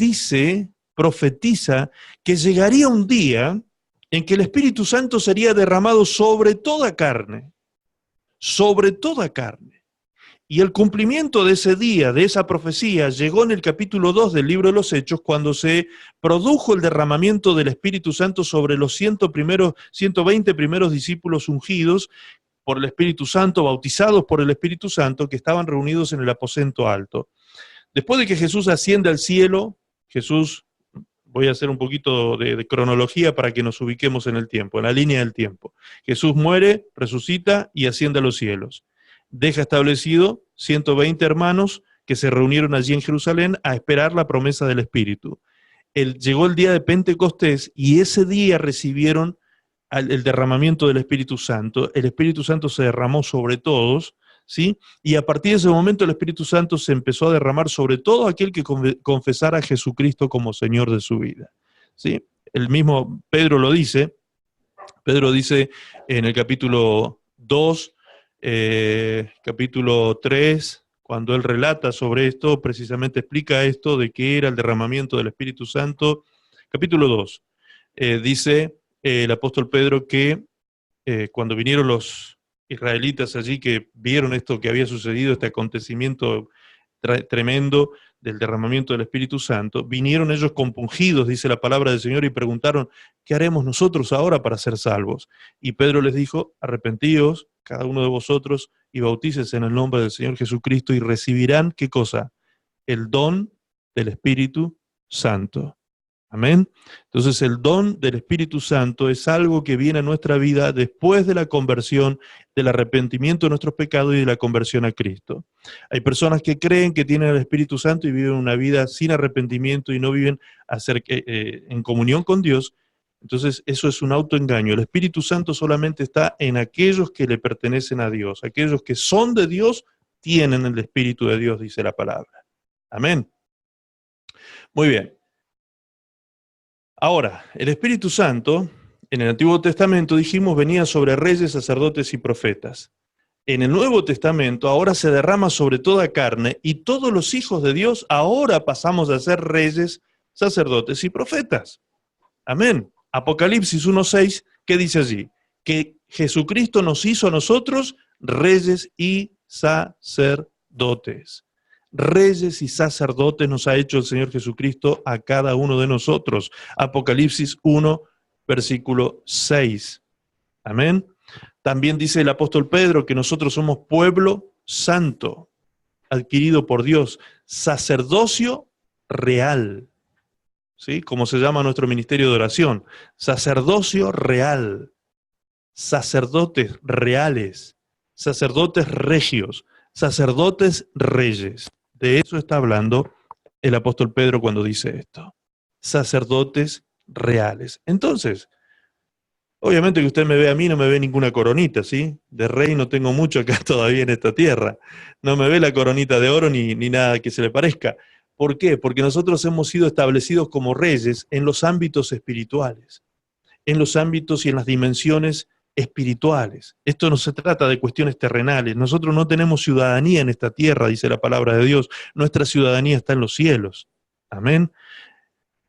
profetiza que llegaría un día en que el Espíritu Santo sería derramado sobre toda carne, sobre toda carne. Y el cumplimiento de ese día, de esa profecía, llegó en el capítulo 2 del libro de los Hechos, cuando se produjo el derramamiento del Espíritu Santo sobre los 120 primeros discípulos ungidos por el Espíritu Santo, bautizados por el Espíritu Santo, que estaban reunidos en el aposento alto. Después de que Jesús asciende al cielo, voy a hacer un poquito de cronología para que nos ubiquemos en el tiempo, en la línea del tiempo. Jesús muere, resucita y asciende a los cielos. Deja establecido 120 hermanos que se reunieron allí en Jerusalén a esperar la promesa del Espíritu. Llegó el día de Pentecostés y ese día recibieron el derramamiento del Espíritu Santo. El Espíritu Santo se derramó sobre todos, ¿sí? Y a partir de ese momento el Espíritu Santo se empezó a derramar sobre todo aquel que confesara a Jesucristo como Señor de su vida, ¿sí? El mismo Pedro lo dice. Pedro dice en el capítulo 2, capítulo 3, cuando él relata sobre esto, precisamente explica esto de qué era el derramamiento del Espíritu Santo. Capítulo 2, dice el apóstol Pedro que cuando vinieron los israelitas allí, que vieron esto que había sucedido, este acontecimiento tremendo del derramamiento del Espíritu Santo, vinieron ellos compungidos, dice la palabra del Señor, y preguntaron, ¿qué haremos nosotros ahora para ser salvos? Y Pedro les dijo, arrepentíos, cada uno de vosotros, y bautícese en el nombre del Señor Jesucristo, y recibirán, ¿qué cosa? El don del Espíritu Santo. Amén. Entonces el don del Espíritu Santo es algo que viene a nuestra vida después de la conversión, del arrepentimiento de nuestros pecados y de la conversión a Cristo. Hay personas que creen que tienen el Espíritu Santo y viven una vida sin arrepentimiento y no viven en comunión con Dios. Entonces eso es un autoengaño. El Espíritu Santo solamente está en aquellos que le pertenecen a Dios. Aquellos que son de Dios tienen el Espíritu de Dios, dice la palabra. Amén. Muy bien. Ahora, el Espíritu Santo, en el Antiguo Testamento, dijimos, venía sobre reyes, sacerdotes y profetas. En el Nuevo Testamento ahora se derrama sobre toda carne y todos los hijos de Dios ahora pasamos a ser reyes, sacerdotes y profetas. Amén. Apocalipsis 1:6, ¿qué dice allí? Que Jesucristo nos hizo a nosotros reyes y sacerdotes. Reyes y sacerdotes nos ha hecho el Señor Jesucristo a cada uno de nosotros. Apocalipsis 1, versículo 6. Amén. También dice el apóstol Pedro que nosotros somos pueblo santo, adquirido por Dios, sacerdocio real, ¿sí? Como se llama nuestro ministerio de oración, sacerdocio real, sacerdotes reales, sacerdotes regios, sacerdotes reyes. De eso está hablando el apóstol Pedro cuando dice esto, sacerdotes reales. Entonces, obviamente que usted me ve a mí, no me ve ninguna coronita, ¿sí? De rey no tengo mucho acá todavía en esta tierra. No me ve la coronita de oro ni nada que se le parezca. ¿Por qué? Porque nosotros hemos sido establecidos como reyes en los ámbitos espirituales, en los ámbitos y en las dimensiones espirituales. Esto no se trata de cuestiones terrenales. Nosotros no tenemos ciudadanía en esta tierra, dice la palabra de Dios. Nuestra ciudadanía está en los cielos. Amén.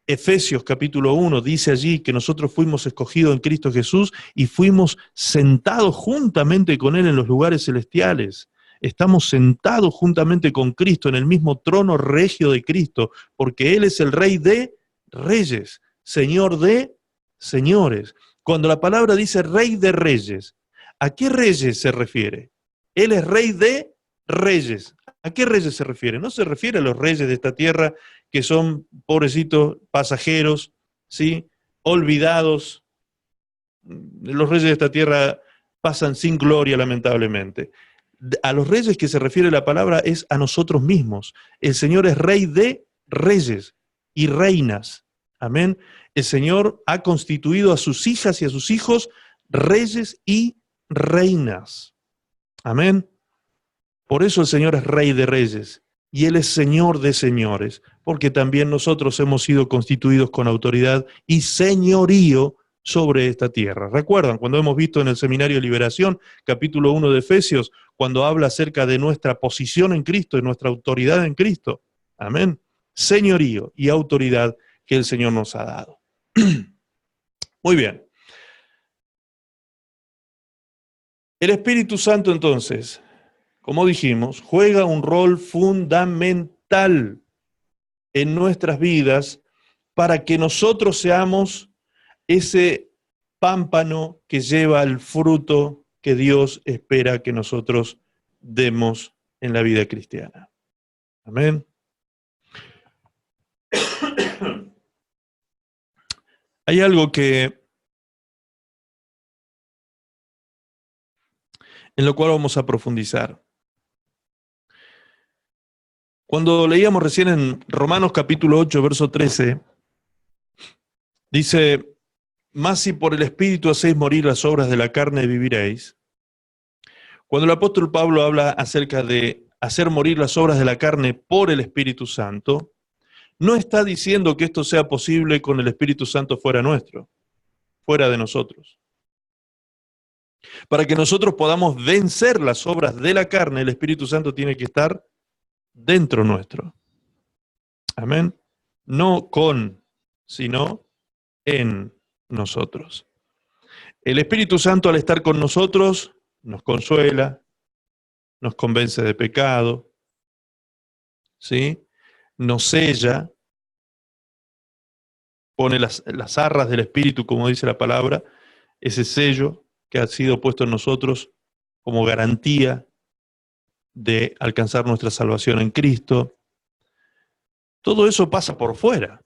Efesios capítulo 1 dice allí que nosotros fuimos escogidos en Cristo Jesús y fuimos sentados juntamente con Él en los lugares celestiales. Estamos sentados juntamente con Cristo en el mismo trono regio de Cristo, porque Él es el Rey de reyes, Señor de señores. Cuando la palabra dice Rey de reyes, ¿a qué reyes se refiere? Él es Rey de reyes. ¿A qué reyes se refiere? No se refiere a los reyes de esta tierra que son, pobrecitos, pasajeros, ¿sí? Olvidados. Los reyes de esta tierra pasan sin gloria, lamentablemente. A los reyes que se refiere la palabra es a nosotros mismos. El Señor es Rey de reyes y reinas. Amén. El Señor ha constituido a sus hijas y a sus hijos reyes y reinas. Amén. Por eso el Señor es Rey de reyes y Él es Señor de señores, porque también nosotros hemos sido constituidos con autoridad y señorío sobre esta tierra. ¿Recuerdan cuando hemos visto en el Seminario de Liberación, capítulo 1 de Efesios, cuando habla acerca de nuestra posición en Cristo y nuestra autoridad en Cristo? Amén. Señorío y autoridad que el Señor nos ha dado. Muy bien. El Espíritu Santo, entonces, como dijimos, juega un rol fundamental en nuestras vidas para que nosotros seamos ese pámpano que lleva el fruto que Dios espera que nosotros demos en la vida cristiana. Amén. Hay algo en lo cual vamos a profundizar. Cuando leíamos recién en Romanos capítulo 8, verso 13, dice, mas si por el Espíritu hacéis morir las obras de la carne, viviréis. Cuando el apóstol Pablo habla acerca de hacer morir las obras de la carne por el Espíritu Santo, no está diciendo que esto sea posible con el Espíritu Santo fuera nuestro, fuera de nosotros. Para que nosotros podamos vencer las obras de la carne, el Espíritu Santo tiene que estar dentro nuestro. Amén. No con, sino en nosotros. El Espíritu Santo, al estar con nosotros, nos consuela, nos convence de pecado, ¿sí? Nos sella, pone las arras del Espíritu, como dice la palabra, ese sello que ha sido puesto en nosotros como garantía de alcanzar nuestra salvación en Cristo. Todo eso pasa por fuera.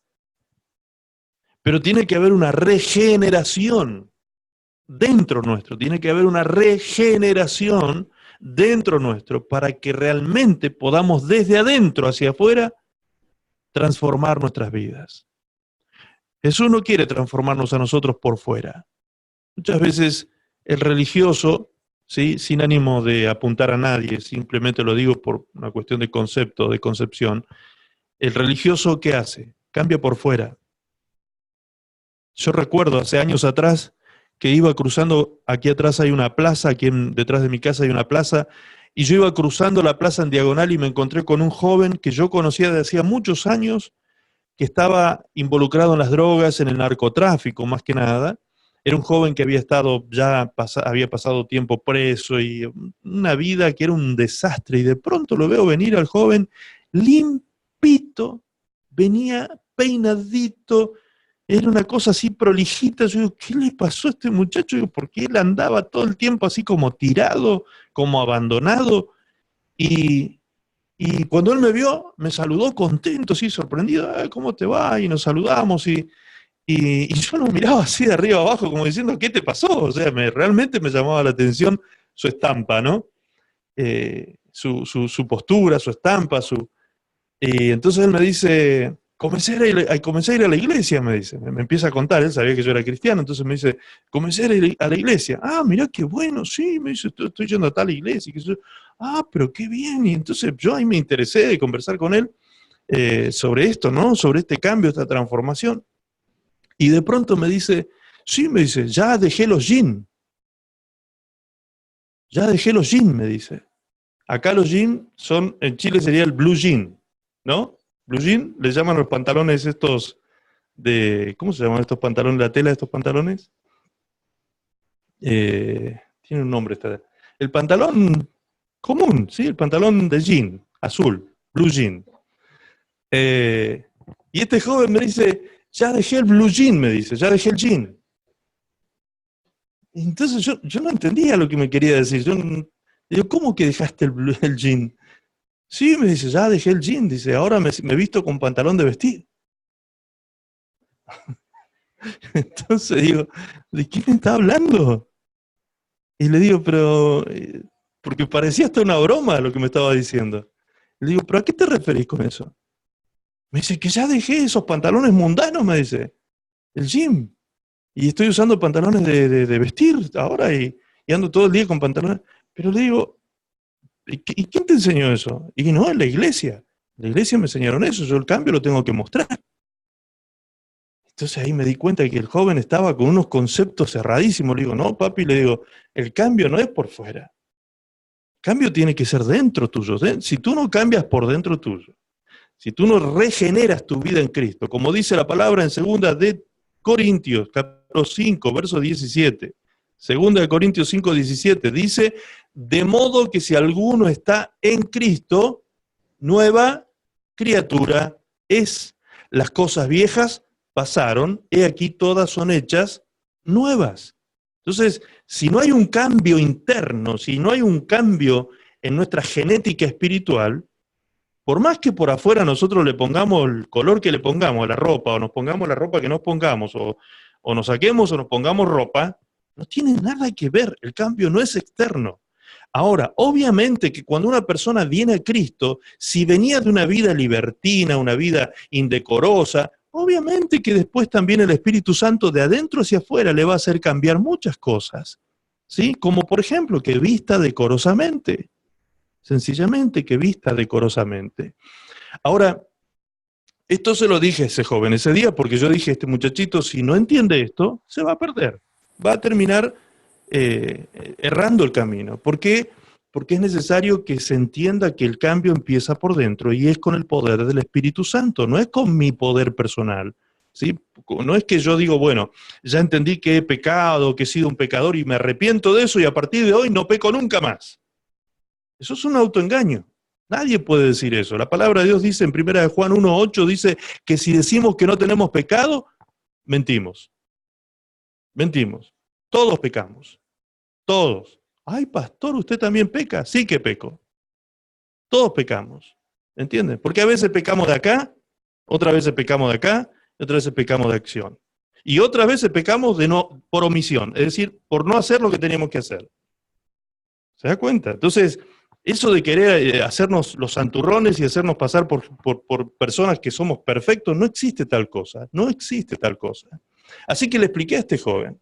Pero tiene que haber una regeneración dentro nuestro, tiene que haber una regeneración dentro nuestro para que realmente podamos desde adentro hacia afuera transformar nuestras vidas. Jesús no quiere transformarnos a nosotros por fuera. Muchas veces el religioso, ¿sí?, sin ánimo de apuntar a nadie, simplemente lo digo por una cuestión de concepto, de concepción, el religioso, ¿qué hace? Cambia por fuera. Yo recuerdo hace años atrás que iba cruzando, aquí atrás hay una plaza, aquí detrás de mi casa hay una plaza, y yo iba cruzando la plaza en diagonal y me encontré con un joven que yo conocía de hacía muchos años, que estaba involucrado en las drogas, en el narcotráfico más que nada, Era un joven que había estado había pasado tiempo preso y una vida que era un desastre, y de pronto lo veo venir al joven limpito, venía peinadito, era una cosa así prolijita. Yo digo, ¿qué le pasó a este muchacho? Digo, ¿por qué él andaba todo el tiempo así como tirado, como abandonado? Y, y cuando él me vio, me saludó contento, así sorprendido. "Ah, ¿cómo te va?" Y nos saludamos, y yo lo miraba así de arriba abajo, como diciendo, ¿qué te pasó? O sea, realmente me llamaba la atención su estampa, ¿no? Su postura, su estampa, y entonces él me dice, comencé a ir a la iglesia, me dice, me empieza a contar, él sabía que yo era cristiano, entonces me dice, comencé a ir a la iglesia. Ah, mirá qué bueno, sí, me dice, estoy yendo a tal iglesia. Ah, pero qué bien. Y entonces yo ahí me interesé de conversar con él sobre esto, ¿no? Sobre este cambio, esta transformación. Y de pronto me dice, sí, me dice, ya dejé los jeans, me dice. Acá los jeans son, en Chile sería el blue jean, ¿no? Blue jean, le llaman los pantalones estos ¿cómo se llaman estos pantalones? La tela de estos pantalones. Tiene un nombre. El pantalón común, ¿sí? El pantalón de jean, azul, blue jean. Y este joven me dice, ya dejé el blue jean, me dice, ya dejé el jean. Entonces yo no entendía lo que me quería decir. Digo, ¿cómo que dejaste el jean? Sí, me dice, ya dejé el jean, dice, ahora me visto con pantalón de vestir. Entonces digo, ¿de qué me está hablando? Y le digo, pero, porque parecía hasta una broma lo que me estaba diciendo. Le digo, ¿pero a qué te referís con eso? Me dice, que ya dejé esos pantalones mundanos, me dice, el gym. Y estoy usando pantalones de vestir ahora, y ando todo el día con pantalones. Pero le digo, ¿y quién te enseñó eso? Y no, en la iglesia. En la iglesia me enseñaron eso, yo el cambio lo tengo que mostrar. Entonces ahí me di cuenta que el joven estaba con unos conceptos cerradísimos. Le digo, no, papi, le digo, el cambio no es por fuera. El cambio tiene que ser dentro tuyo. Si tú no cambias por dentro tuyo, si tú no regeneras tu vida en Cristo, como dice la palabra en 2 Corintios, capítulo 5, verso 17. 2 Corintios 5, 17, dice, de modo que si alguno está en Cristo, nueva criatura es. Las cosas viejas pasaron, he aquí todas son hechas nuevas. Entonces, si no hay un cambio interno, si no hay un cambio en nuestra genética espiritual, por más que por afuera nosotros le pongamos el color que le pongamos a la ropa, o nos pongamos la ropa que nos pongamos, o nos saquemos o nos pongamos ropa, no tiene nada que ver, el cambio no es externo. Ahora, obviamente que cuando una persona viene a Cristo, si venía de una vida libertina, una vida indecorosa, obviamente que después también el Espíritu Santo de adentro hacia afuera le va a hacer cambiar muchas cosas, ¿sí? Como por ejemplo que vista decorosamente, sencillamente que vista decorosamente. Ahora, esto se lo dije a ese joven ese día porque yo dije, este muchachito si no entiende esto, se va a perder, va a terminar errando el camino. ¿Por qué? Porque es necesario que se entienda que el cambio empieza por dentro y es con el poder del Espíritu Santo, no es con mi poder personal, ¿sí? No es que yo digo, bueno, ya entendí que he pecado, que he sido un pecador y me arrepiento de eso y a partir de hoy no peco nunca más. Eso es un autoengaño. Nadie puede decir eso. La palabra de Dios dice en 1 Juan 1:8, dice que si decimos que no tenemos pecado, mentimos. Mentimos. Todos pecamos. Todos. Ay, pastor, ¿usted también peca? Sí que peco. Todos pecamos. ¿Entienden? Porque a veces pecamos de acá, otras veces pecamos de acá, y otras veces pecamos de acción. Y otras veces pecamos por omisión, es decir, por no hacer lo que teníamos que hacer. ¿Se da cuenta? Entonces, eso de querer hacernos los santurrones y hacernos pasar por personas que somos perfectos, no existe tal cosa, no existe tal cosa. Así que le expliqué a este joven,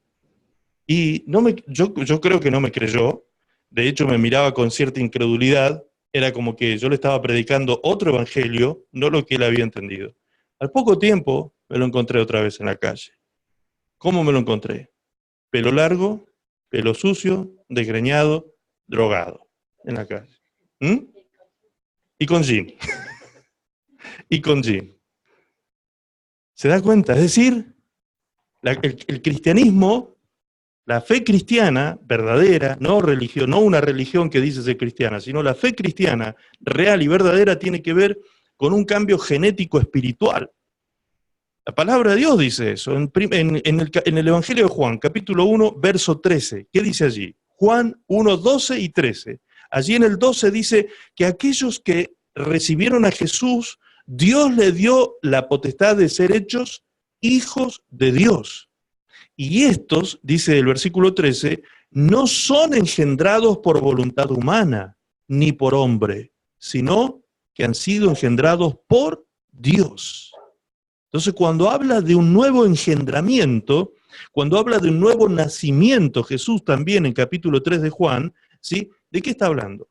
y yo creo que no me creyó, de hecho me miraba con cierta incredulidad, era como que yo le estaba predicando otro evangelio, no lo que él había entendido. Al poco tiempo me lo encontré otra vez en la calle. ¿Cómo me lo encontré? Pelo largo, pelo sucio, desgreñado, drogado, en la calle. ¿Mm? Y con jean. Y con jean. ¿Se da cuenta? Es decir, el cristianismo La fe cristiana verdadera, no religión, no una religión que dice ser cristiana, sino la fe cristiana real y verdadera tiene que ver con un cambio genético espiritual. La palabra de Dios dice eso, en el Evangelio de Juan, capítulo 1, verso 13. ¿Qué dice allí? Juan 1, 12 y 13. Allí en el 12 dice que aquellos que recibieron a Jesús, Dios le dio la potestad de ser hechos hijos de Dios. Y estos, dice el versículo 13, no son engendrados por voluntad humana, ni por hombre, sino que han sido engendrados por Dios. Entonces, cuando habla de un nuevo engendramiento, cuando habla de un nuevo nacimiento, Jesús también en capítulo 3 de Juan, ¿sí? ¿De qué está hablando?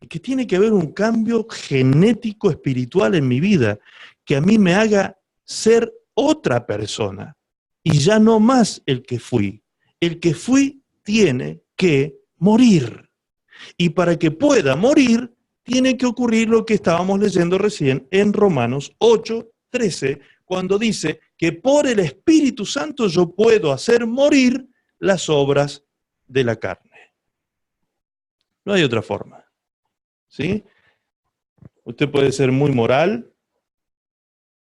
Que tiene que haber un cambio genético espiritual en mi vida, que a mí me haga ser otra persona, y ya no más el que fui. El que fui tiene que morir. Y para que pueda morir, tiene que ocurrir lo que estábamos leyendo recién en Romanos 8, 13, cuando dice que por el Espíritu Santo yo puedo hacer morir las obras de la carne. No hay otra forma. ¿Sí? Usted puede ser muy moral,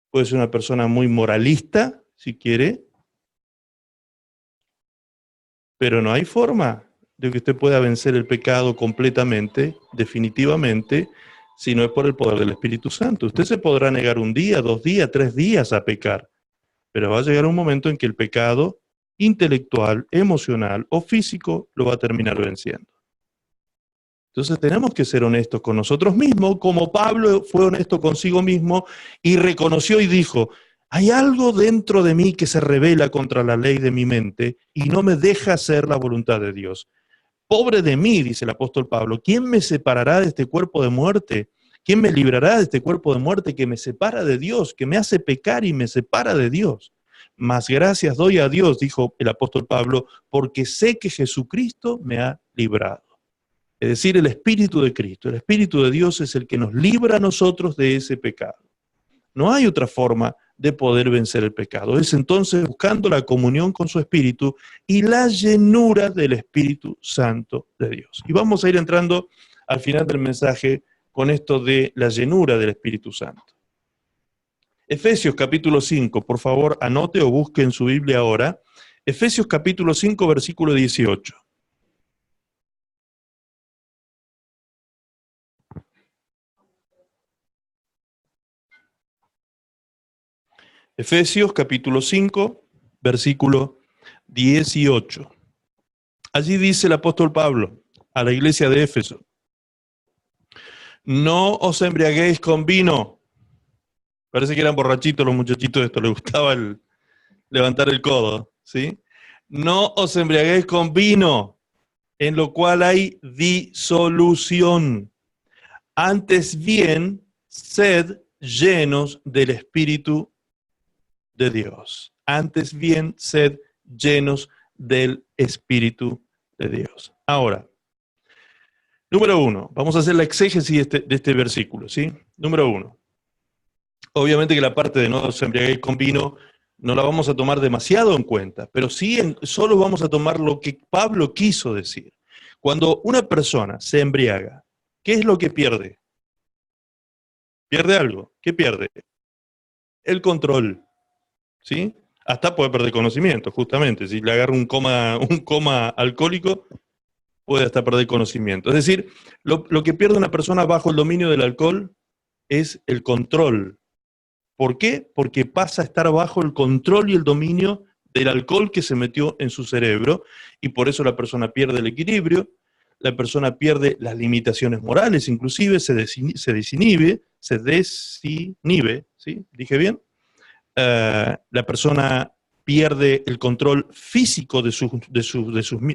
puede ser una persona muy moralista, si quiere, pero no hay forma de que usted pueda vencer el pecado completamente, definitivamente, si no es por el poder del Espíritu Santo. Usted se podrá negar un día, 2 días, 3 días a pecar, pero va a llegar un momento en que el pecado intelectual, emocional o físico lo va a terminar venciendo. Entonces tenemos que ser honestos con nosotros mismos, como Pablo fue honesto consigo mismo y reconoció y dijo, hay algo dentro de mí que se rebela contra la ley de mi mente y no me deja hacer la voluntad de Dios. Pobre de mí, dice el apóstol Pablo, ¿quién me separará de este cuerpo de muerte? ¿Quién me librará de este cuerpo de muerte que me separa de Dios, que me hace pecar y me separa de Dios? Mas gracias doy a Dios, dijo el apóstol Pablo, porque sé que Jesucristo me ha librado. Es decir, el Espíritu de Cristo, el Espíritu de Dios es el que nos libra a nosotros de ese pecado. No hay otra forma de poder vencer el pecado. Es entonces buscando la comunión con su Espíritu y la llenura del Espíritu Santo de Dios. Y vamos a ir entrando al final del mensaje con esto de la llenura del Espíritu Santo. Efesios capítulo 5, por favor anote o busque en su Biblia ahora. Efesios capítulo 5, versículo 18. Efesios capítulo 5, versículo 18. Allí dice el apóstol Pablo a la iglesia de Éfeso, no os embriaguéis con vino. Parece que eran borrachitos los muchachitos de esto, les gustaba levantar el codo, ¿sí? No os embriaguéis con vino, en lo cual hay disolución. Antes bien, sed llenos del Espíritu de Dios. Antes bien, sed llenos del Espíritu de Dios. Ahora, número 1, vamos a hacer la exégesis de este versículo, ¿sí? Número 1. Obviamente que la parte de no os embriaguéis con vino no la vamos a tomar demasiado en cuenta, pero sí solo vamos a tomar lo que Pablo quiso decir. Cuando una persona se embriaga, ¿qué es lo que pierde? ¿Pierde algo? ¿Qué pierde? El control, ¿sí? Hasta puede perder conocimiento, justamente. Si le agarra un coma alcohólico, puede hasta perder conocimiento. Es decir, lo que pierde una persona bajo el dominio del alcohol es el control. ¿Por qué? Porque pasa a estar bajo el control y el dominio del alcohol que se metió en su cerebro, y por eso la persona pierde el equilibrio, la persona pierde las limitaciones morales, inclusive se desinhibe, ¿sí? ¿Dije bien? La persona pierde el control físico de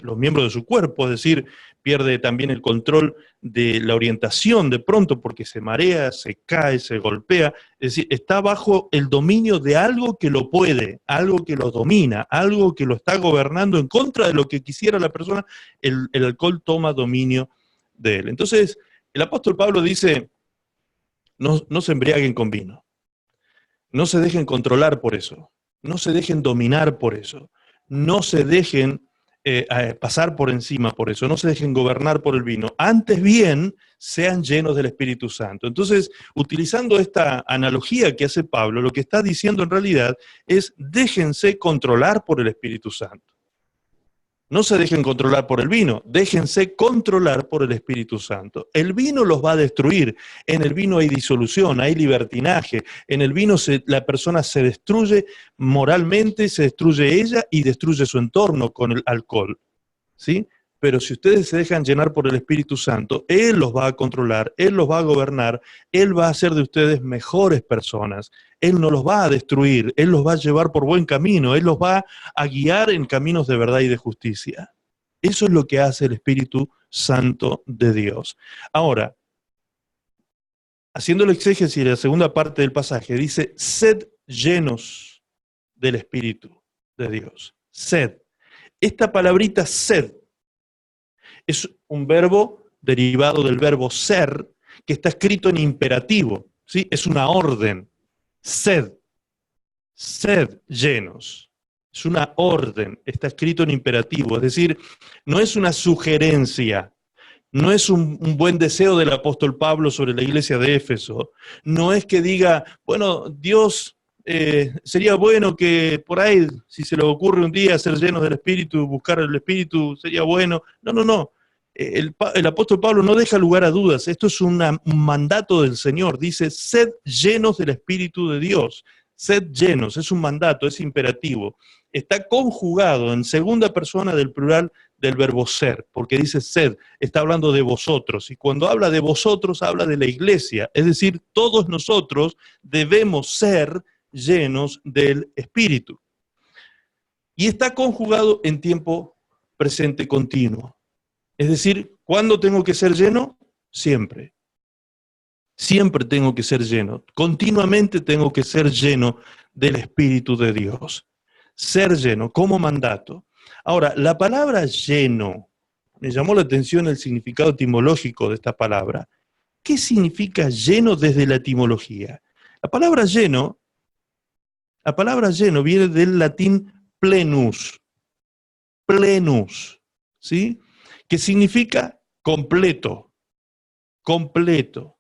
los miembros de su cuerpo, es decir, pierde también el control de la orientación de pronto porque se marea, se cae, se golpea, es decir, está bajo el dominio de algo que lo puede, algo que lo domina, algo que lo está gobernando en contra de lo que quisiera la persona, el alcohol toma dominio de él. Entonces, el apóstol Pablo dice, no se embriaguen con vino. No se dejen controlar por eso, no se dejen dominar por eso, no se dejen pasar por encima por eso, no se dejen gobernar por el vino, antes bien sean llenos del Espíritu Santo. Entonces, utilizando esta analogía que hace Pablo, lo que está diciendo en realidad es déjense controlar por el Espíritu Santo. No se dejen controlar por el vino, déjense controlar por el Espíritu Santo. El vino los va a destruir, en el vino hay disolución, hay libertinaje, en el vino la persona se destruye moralmente, se destruye ella y destruye su entorno con el alcohol, ¿sí? Pero si ustedes se dejan llenar por el Espíritu Santo, Él los va a controlar, Él los va a gobernar, Él va a hacer de ustedes mejores personas. Él no los va a destruir, Él los va a llevar por buen camino, Él los va a guiar en caminos de verdad y de justicia. Eso es lo que hace el Espíritu Santo de Dios. Ahora, haciendo el exégesis de la segunda parte del pasaje, dice, sed llenos del Espíritu de Dios. Sed. Esta palabrita sed es un verbo derivado del verbo ser, que está escrito en imperativo, ¿sí? Es una orden. Sed. Sed llenos. Es una orden, está escrito en imperativo, es decir, no es una sugerencia, no es un buen deseo del apóstol Pablo sobre la iglesia de Éfeso, no es que diga, bueno, Dios, sería bueno que por ahí, si se le ocurre un día ser llenos del Espíritu, buscar el Espíritu, sería bueno. No, no, no. El apóstol Pablo no deja lugar a dudas, esto es un mandato del Señor, dice, sed llenos del Espíritu de Dios. Sed llenos, es un mandato, es imperativo. Está conjugado en segunda persona del plural del verbo ser, porque dice sed, está hablando de vosotros, y cuando habla de vosotros, habla de la iglesia, es decir, todos nosotros debemos ser llenos del Espíritu. Y está conjugado en tiempo presente continuo. Es decir, ¿cuándo tengo que ser lleno? Siempre. Siempre tengo que ser lleno, continuamente tengo que ser lleno del Espíritu de Dios. Ser lleno como mandato. Ahora, la palabra lleno, me llamó la atención el significado etimológico de esta palabra. ¿Qué significa lleno desde la etimología? La palabra lleno viene del latín plenus, ¿sí? Que significa completo, completo.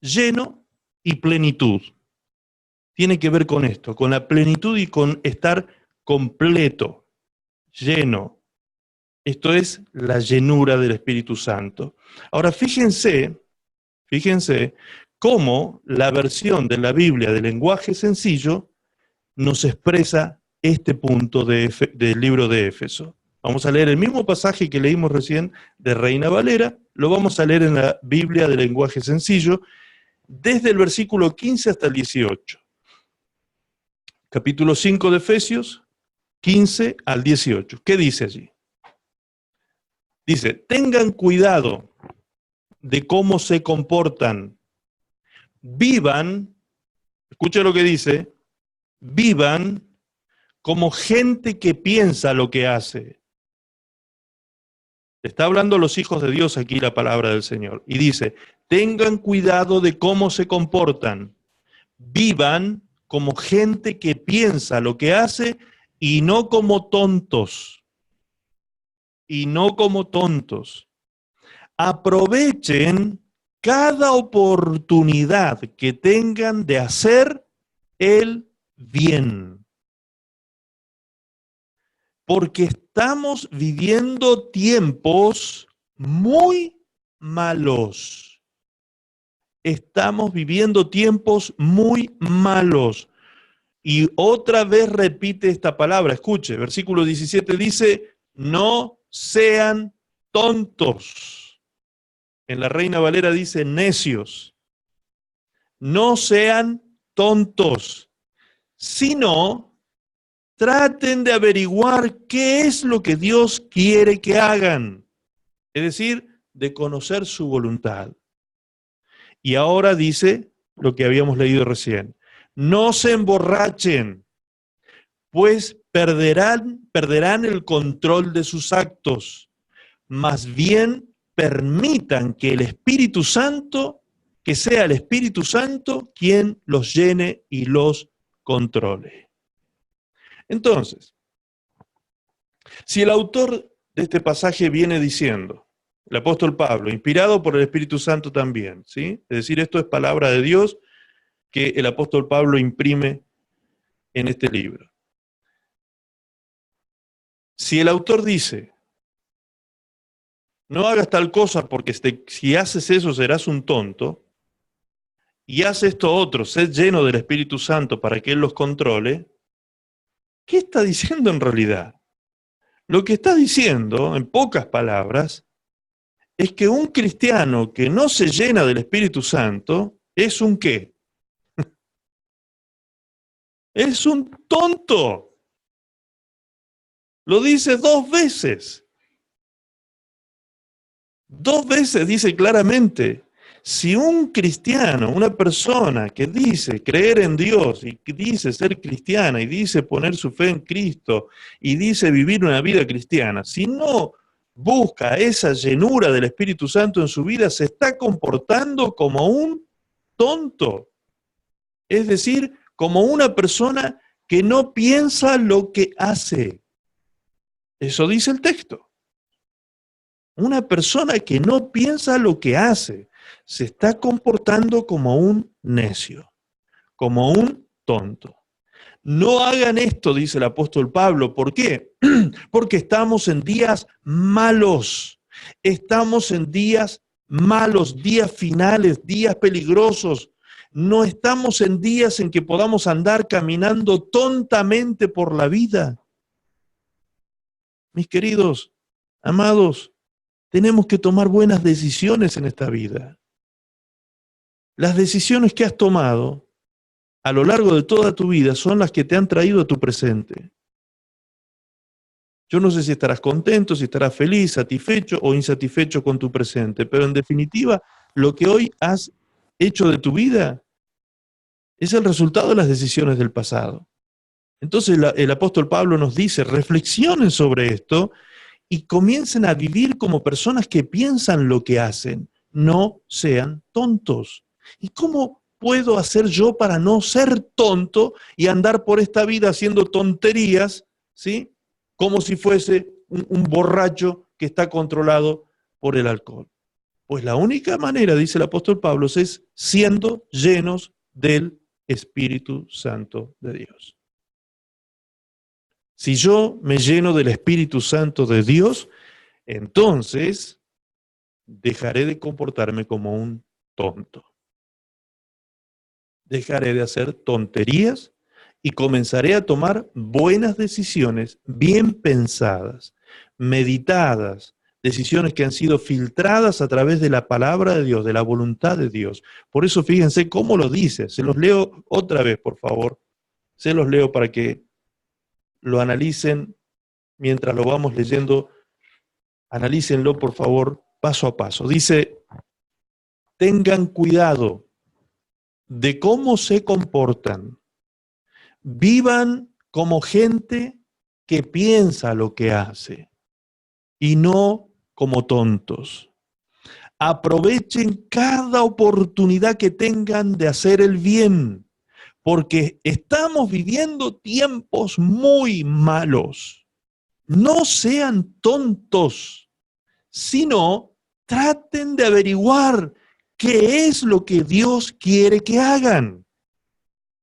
Lleno y plenitud. Tiene que ver con esto, con la plenitud y con estar completo, lleno. Esto es la llenura del Espíritu Santo. Ahora fíjense cómo la versión de la Biblia de lenguaje sencillo nos expresa este punto del libro de Éfeso. Vamos a leer el mismo pasaje que leímos recién de Reina Valera, lo vamos a leer en la Biblia de lenguaje sencillo, desde el versículo 15 hasta el 18. Capítulo 5 de Efesios, 15 al 18. ¿Qué dice allí? Dice, tengan cuidado de cómo se comportan. Vivan, escucha lo que dice, vivan como gente que piensa lo que hace. Está hablando a los hijos de Dios aquí la palabra del Señor. Y dice, tengan cuidado de cómo se comportan. Vivan como gente que piensa lo que hace y no como tontos. Y no como tontos. Aprovechen cada oportunidad que tengan de hacer el bien. Porque estamos viviendo tiempos muy malos. Estamos viviendo tiempos muy malos. Y otra vez repite esta palabra. Escuche, versículo 17 dice, no sean tontos. En la Reina Valera dice necios. No sean tontos, sino traten de averiguar qué es lo que Dios quiere que hagan. Es decir, de conocer su voluntad. Y ahora dice lo que habíamos leído recién. No se emborrachen, pues perderán el control de sus actos. Más bien permitan que el Espíritu Santo, que sea el Espíritu Santo quien los llene y los controle. Entonces, Si el autor de este pasaje viene diciendo, el apóstol Pablo, inspirado por el Espíritu Santo también, ¿sí? Es decir, esto es palabra de Dios que el apóstol Pablo imprime en este libro. Si el autor dice, no hagas tal cosa porque si haces eso serás un tonto, y haz esto otro, sed lleno del Espíritu Santo para que Él los controle, ¿qué está diciendo en realidad? Lo que está diciendo, en pocas palabras, es que un cristiano que no se llena del Espíritu Santo es un ¿qué? Es un tonto. Lo dice 2 veces. 2 veces dice claramente, si un cristiano, una persona que dice creer en Dios y que dice ser cristiana y dice poner su fe en Cristo y dice vivir una vida cristiana, si no busca esa llenura del Espíritu Santo en su vida, se está comportando como un tonto. Es decir, como una persona que no piensa lo que hace. Eso dice el texto. Una persona que no piensa lo que hace, se está comportando como un necio, como un tonto. No hagan esto, dice el apóstol Pablo. ¿Por qué? Porque estamos en días malos. Estamos en días malos, días finales, días peligrosos. No estamos en días en que podamos andar caminando tontamente por la vida. Mis queridos, amados, tenemos que tomar buenas decisiones en esta vida. Las decisiones que has tomado a lo largo de toda tu vida son las que te han traído a tu presente. Yo no sé si estarás contento, si estarás feliz, satisfecho o insatisfecho con tu presente, pero en definitiva, lo que hoy has hecho de tu vida es el resultado de las decisiones del pasado. Entonces el apóstol Pablo nos dice, reflexionen sobre esto y comiencen a vivir como personas que piensan lo que hacen, no sean tontos. ¿Y cómo puedo hacer yo para no ser tonto y andar por esta vida haciendo tonterías, ¿sí? Como si fuese un borracho que está controlado por el alcohol? Pues la única manera, dice el apóstol Pablo, es siendo llenos del Espíritu Santo de Dios. Si yo me lleno del Espíritu Santo de Dios, entonces dejaré de comportarme como un tonto. Dejaré de hacer tonterías y comenzaré a tomar buenas decisiones, bien pensadas, meditadas, decisiones que han sido filtradas a través de la palabra de Dios, de la voluntad de Dios. Por eso fíjense cómo lo dice. Se los leo otra vez, por favor. Se los leo para que lo analicen mientras lo vamos leyendo. Analícenlo, por favor, paso a paso. Dice, tengan cuidado de cómo se comportan. Vivan como gente que piensa lo que hace y no como tontos. Aprovechen cada oportunidad que tengan de hacer el bien, porque estamos viviendo tiempos muy malos. No sean tontos, sino traten de averiguar qué es lo que Dios quiere que hagan.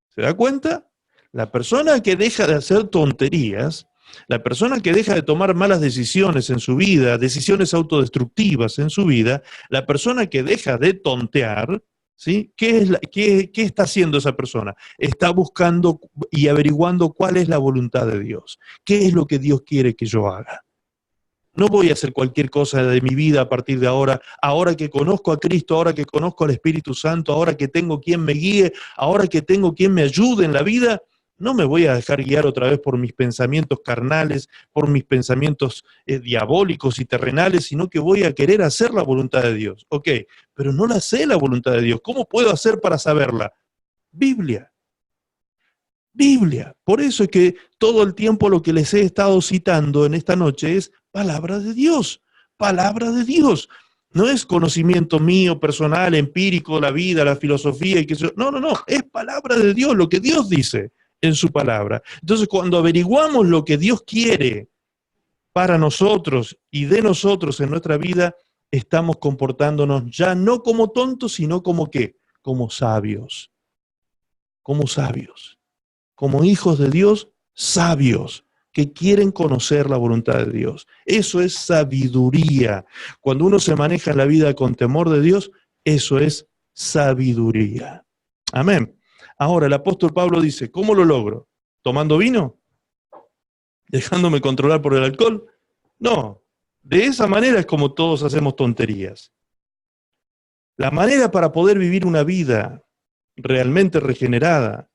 ¿Se da cuenta? La persona que deja de hacer tonterías, la persona que deja de tomar malas decisiones en su vida, decisiones autodestructivas en su vida, la persona que deja de tontear, ¿sí? ¿Qué está haciendo esa persona? Está buscando y averiguando cuál es la voluntad de Dios. ¿Qué es lo que Dios quiere que yo haga? No voy a hacer cualquier cosa de mi vida a partir de ahora que conozco a Cristo, ahora que conozco al Espíritu Santo, ahora que tengo quien me guíe, ahora que tengo quien me ayude en la vida, no me voy a dejar guiar otra vez por mis pensamientos carnales, por mis pensamientos diabólicos y terrenales, sino que voy a querer hacer la voluntad de Dios. Ok, pero no la sé la voluntad de Dios. ¿Cómo puedo hacer para saberla? Biblia. Biblia. Por eso es que todo el tiempo lo que les he estado citando en esta noche es palabra de Dios, palabra de Dios. No es conocimiento mío, personal, empírico, la vida, la filosofía y que eso. No, es palabra de Dios, lo que Dios dice en su palabra. Entonces, cuando averiguamos lo que Dios quiere para nosotros y de nosotros en nuestra vida, estamos comportándonos ya no como tontos, sino como ¿qué? Como sabios. Como sabios. Como hijos de Dios, sabios, que quieren conocer la voluntad de Dios. Eso es sabiduría. Cuando uno se maneja en la vida con temor de Dios, eso es sabiduría. Amén. Ahora, el apóstol Pablo dice, ¿cómo lo logro? ¿Tomando vino? ¿Dejándome controlar por el alcohol? No. De esa manera es como todos hacemos tonterías. La manera para poder vivir una vida realmente regenerada,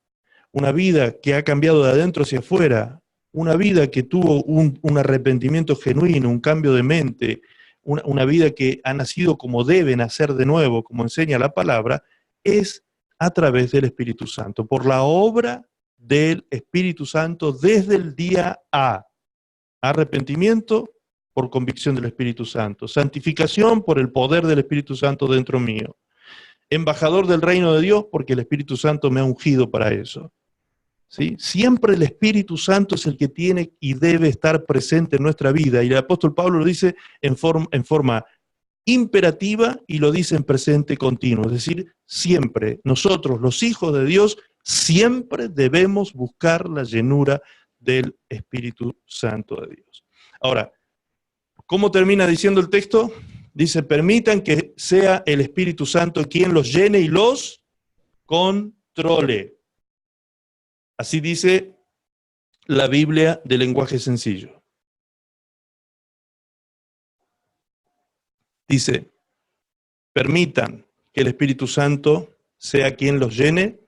una vida que ha cambiado de adentro hacia afuera, una vida que tuvo un arrepentimiento genuino, un cambio de mente, una vida que ha nacido como debe nacer de nuevo, como enseña la palabra, es a través del Espíritu Santo, por la obra del Espíritu Santo desde el día A. Arrepentimiento por convicción del Espíritu Santo, santificación por el poder del Espíritu Santo dentro mío, embajador del reino de Dios porque el Espíritu Santo me ha ungido para eso. ¿Sí? Siempre el Espíritu Santo es el que tiene y debe estar presente en nuestra vida, y el apóstol Pablo lo dice en forma imperativa y lo dice en presente continuo, es decir, siempre, nosotros los hijos de Dios, siempre debemos buscar la llenura del Espíritu Santo de Dios. Ahora, ¿cómo termina diciendo el texto? Dice, permitan que sea el Espíritu Santo quien los llene y los controle. Así dice la Biblia de lenguaje sencillo. Dice, permitan que el Espíritu Santo sea quien los llene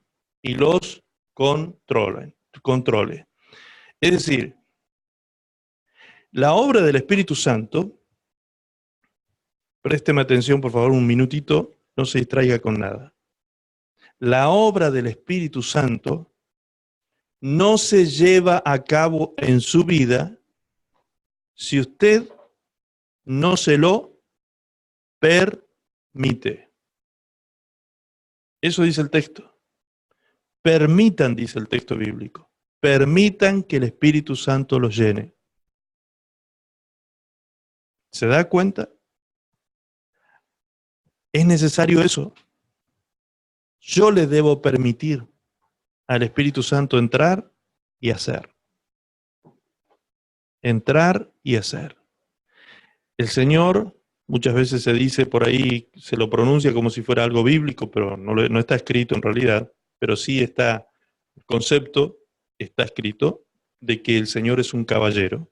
y los controle. Es decir, la obra del Espíritu Santo, présteme atención por favor un minutito, no se distraiga con nada. La obra del Espíritu Santo no se lleva a cabo en su vida si usted no se lo permite. Eso dice el texto. Permitan, dice el texto bíblico, permitan que el Espíritu Santo los llene. ¿Se da cuenta? Es necesario eso. Yo le debo permitir al Espíritu Santo entrar y hacer. Entrar y hacer. El Señor, muchas veces se dice por ahí, se lo pronuncia como si fuera algo bíblico, pero no está escrito en realidad, pero sí está, el concepto está escrito de que el Señor es un caballero.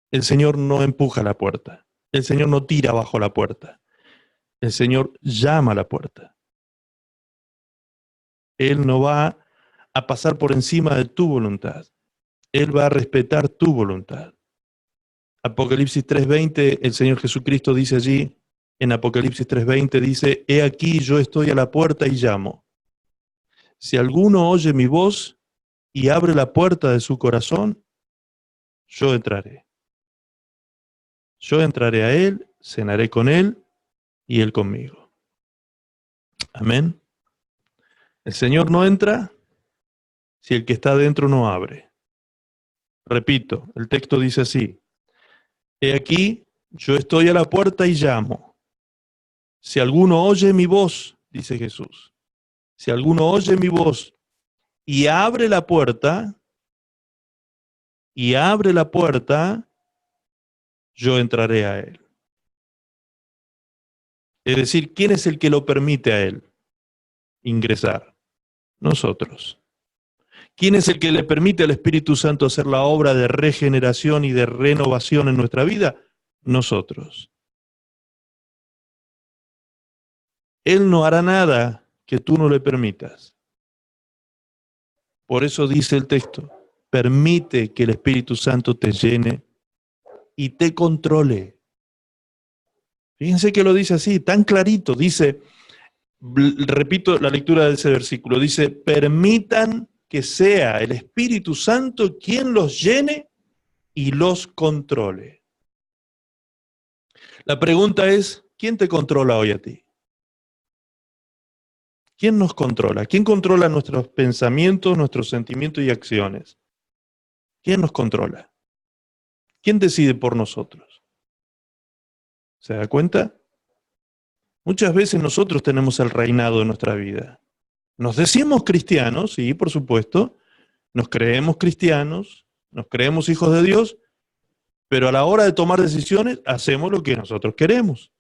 El Señor no empuja la puerta. El Señor no tira bajo la puerta. El Señor llama a la puerta. Él no va a pasar por encima de tu voluntad. Él va a respetar tu voluntad. Apocalipsis 3:20, el Señor Jesucristo dice allí, en Apocalipsis 3:20 dice, he aquí yo estoy a la puerta y llamo. Si alguno oye mi voz y abre la puerta de su corazón, yo entraré. Yo entraré a él, cenaré con él y él conmigo. Amén. El Señor no entra si el que está dentro no abre. Repito, el texto dice así, he aquí, yo estoy a la puerta y llamo. Si alguno oye mi voz, dice Jesús, si alguno oye mi voz y abre la puerta, yo entraré a él. Es decir, ¿quién es el que lo permite a él ingresar? Nosotros. ¿Quién es el que le permite al Espíritu Santo hacer la obra de regeneración y de renovación en nuestra vida? Nosotros. Él no hará nada que tú no le permitas. Por eso dice el texto, permite que el Espíritu Santo te llene y te controle. Fíjense que lo dice así, tan clarito, dice, repito la lectura de ese versículo, dice, permitan que sea el Espíritu Santo quien los llene y los controle. La pregunta es, ¿quién te controla hoy a ti? ¿Quién nos controla? ¿Quién controla nuestros pensamientos, nuestros sentimientos y acciones? ¿Quién nos controla? ¿Quién decide por nosotros? ¿Se da cuenta? Muchas veces nosotros tenemos el reinado de nuestra vida. Nos decimos cristianos, sí, por supuesto, nos creemos cristianos, nos creemos hijos de Dios, pero a la hora de tomar decisiones hacemos lo que nosotros queremos.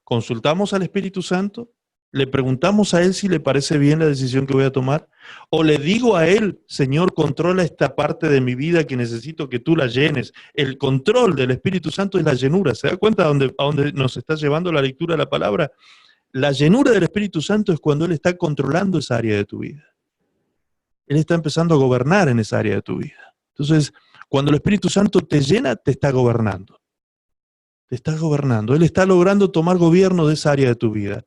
Consultamos al Espíritu Santo, le preguntamos a Él si le parece bien la decisión que voy a tomar, o le digo a Él, Señor, controla esta parte de mi vida que necesito que tú la llenes. El control del Espíritu Santo es la llenura. ¿Se da cuenta a dónde nos está llevando la lectura de la palabra? La llenura del Espíritu Santo es cuando Él está controlando esa área de tu vida. Él está empezando a gobernar en esa área de tu vida. Entonces, cuando el Espíritu Santo te llena, te está gobernando. Te está gobernando. Él está logrando tomar gobierno de esa área de tu vida.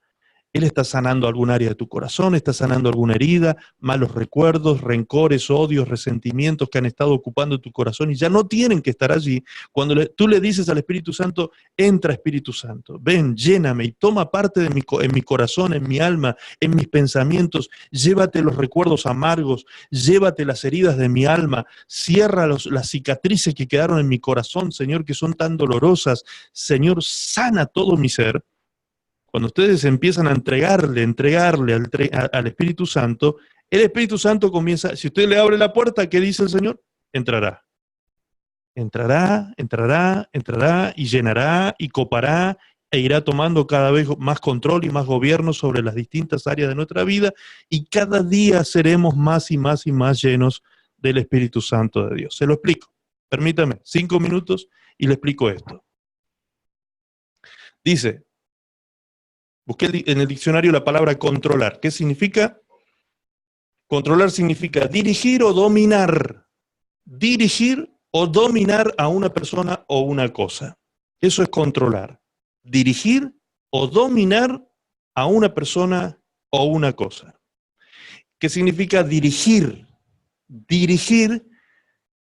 Él está sanando algún área de tu corazón, está sanando alguna herida, malos recuerdos, rencores, odios, resentimientos que han estado ocupando tu corazón y ya no tienen que estar allí. Cuando tú le dices al Espíritu Santo, entra Espíritu Santo, ven, lléname y toma parte de en mi corazón, en mi alma, en mis pensamientos, llévate los recuerdos amargos, llévate las heridas de mi alma, cierra las cicatrices que quedaron en mi corazón, Señor, que son tan dolorosas. Señor, sana todo mi ser. Cuando ustedes empiezan a entregarle al Espíritu Santo, el Espíritu Santo comienza, si usted le abre la puerta, ¿qué dice el Señor? Entrará. Entrará, entrará, entrará y llenará y copará e irá tomando cada vez más control y más gobierno sobre las distintas áreas de nuestra vida y cada día seremos más y más y más llenos del Espíritu Santo de Dios. Se lo explico. Permítame 5 minutos y le explico esto. Dice, busqué en el diccionario la palabra controlar. ¿Qué significa? Controlar significa dirigir o dominar. Dirigir o dominar a una persona o una cosa. Eso es controlar. Dirigir o dominar a una persona o una cosa. ¿Qué significa dirigir? Dirigir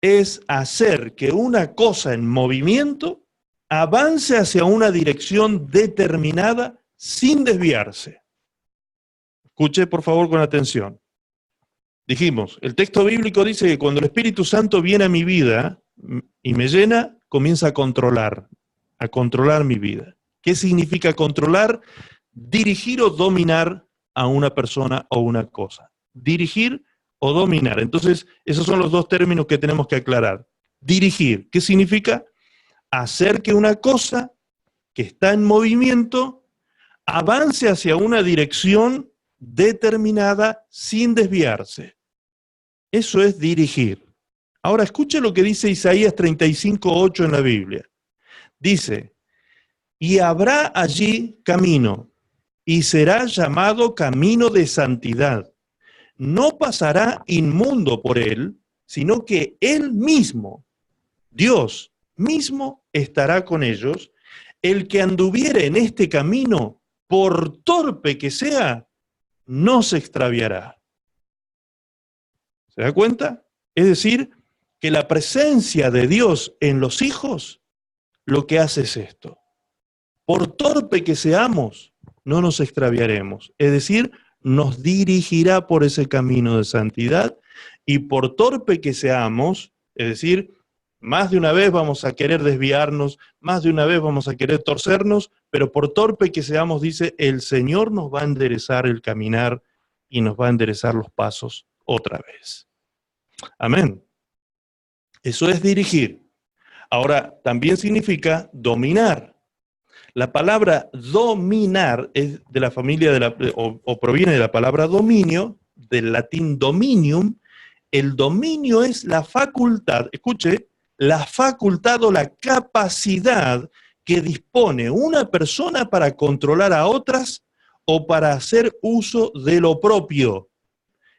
es hacer que una cosa en movimiento avance hacia una dirección determinada sin desviarse. Escuche por favor con atención. Dijimos, el texto bíblico dice que cuando el Espíritu Santo viene a mi vida y me llena, comienza a controlar mi vida. ¿Qué significa controlar? Dirigir o dominar a una persona o una cosa. Dirigir o dominar. Entonces, esos son los dos términos que tenemos que aclarar. Dirigir, ¿qué significa? Hacer que una cosa que está en movimiento avance hacia una dirección determinada sin desviarse. Eso es dirigir. Ahora escuche lo que dice Isaías 35:8 en la Biblia. Dice, y habrá allí camino, y será llamado camino de santidad. No pasará inmundo por él, sino que él mismo, Dios mismo, estará con ellos. El que anduviere en este camino, por torpe que sea, no se extraviará. ¿Se da cuenta? Es decir, que la presencia de Dios en los hijos lo que hace es esto. Por torpe que seamos, no nos extraviaremos. Es decir, nos dirigirá por ese camino de santidad y por torpe que seamos, es decir, más de una vez vamos a querer desviarnos, más de una vez vamos a querer torcernos, pero por torpe que seamos, dice, el Señor nos va a enderezar el caminar y nos va a enderezar los pasos otra vez. Amén. Eso es dirigir. Ahora, también significa dominar. La palabra dominar es de la familia o proviene de la palabra dominio, del latín dominium. El dominio es la facultad, escuche, la facultad o la capacidad que dispone una persona para controlar a otras o para hacer uso de lo propio.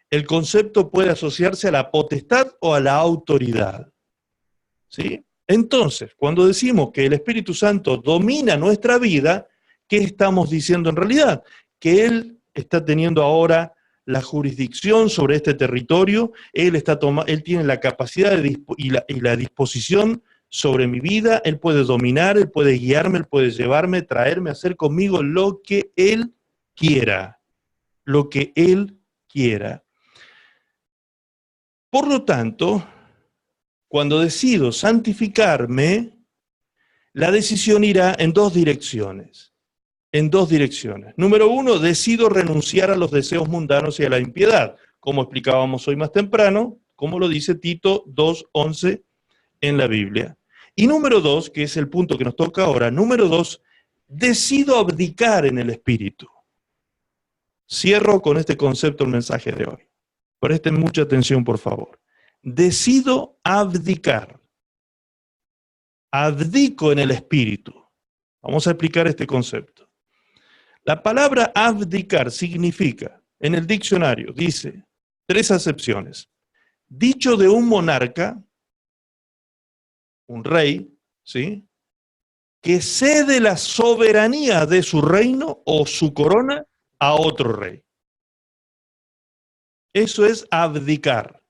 El concepto puede asociarse a la potestad o a la autoridad. ¿Sí? Entonces, cuando decimos que el Espíritu Santo domina nuestra vida, ¿qué estamos diciendo en realidad? Que Él está teniendo ahora la jurisdicción sobre este territorio, Él tiene la capacidad y la disposición sobre mi vida, Él puede dominar, Él puede guiarme, Él puede llevarme, traerme, hacer conmigo lo que Él quiera. Lo que Él quiera. Por lo tanto, Cuando decido santificarme, la decisión irá en dos direcciones. En dos direcciones. Número uno, decido renunciar a los deseos mundanos y a la impiedad, como explicábamos hoy más temprano, como lo dice Tito 2:11 en la Biblia. Y número dos, que es el punto que nos toca ahora, número dos, decido abdicar en el espíritu. Cierro con este concepto el mensaje de hoy. Presten mucha atención, por favor. Decido abdicar. Abdico en el espíritu. Vamos a explicar este concepto. La palabra abdicar significa, en el diccionario, dice, tres acepciones. Dicho de un monarca, un rey, ¿sí?, que cede la soberanía de su reino o su corona a otro rey. Eso es abdicar.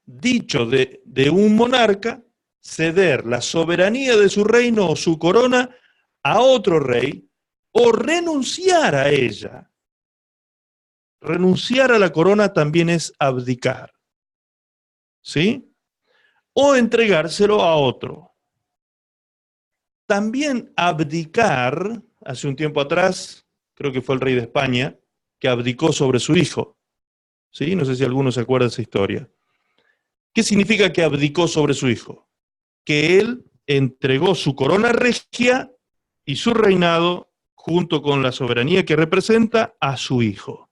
Dicho de un monarca, ceder la soberanía de su reino o su corona a otro rey o renunciar a ella. Renunciar a la corona también es abdicar, ¿sí? O entregárselo a otro. También abdicar, hace un tiempo atrás, creo que fue el rey de España, que abdicó sobre su hijo, ¿sí? No sé si alguno se acuerda de esa historia. ¿Qué significa que abdicó sobre su hijo? Que él entregó su corona regia y su reinado, junto con la soberanía que representa, a su hijo.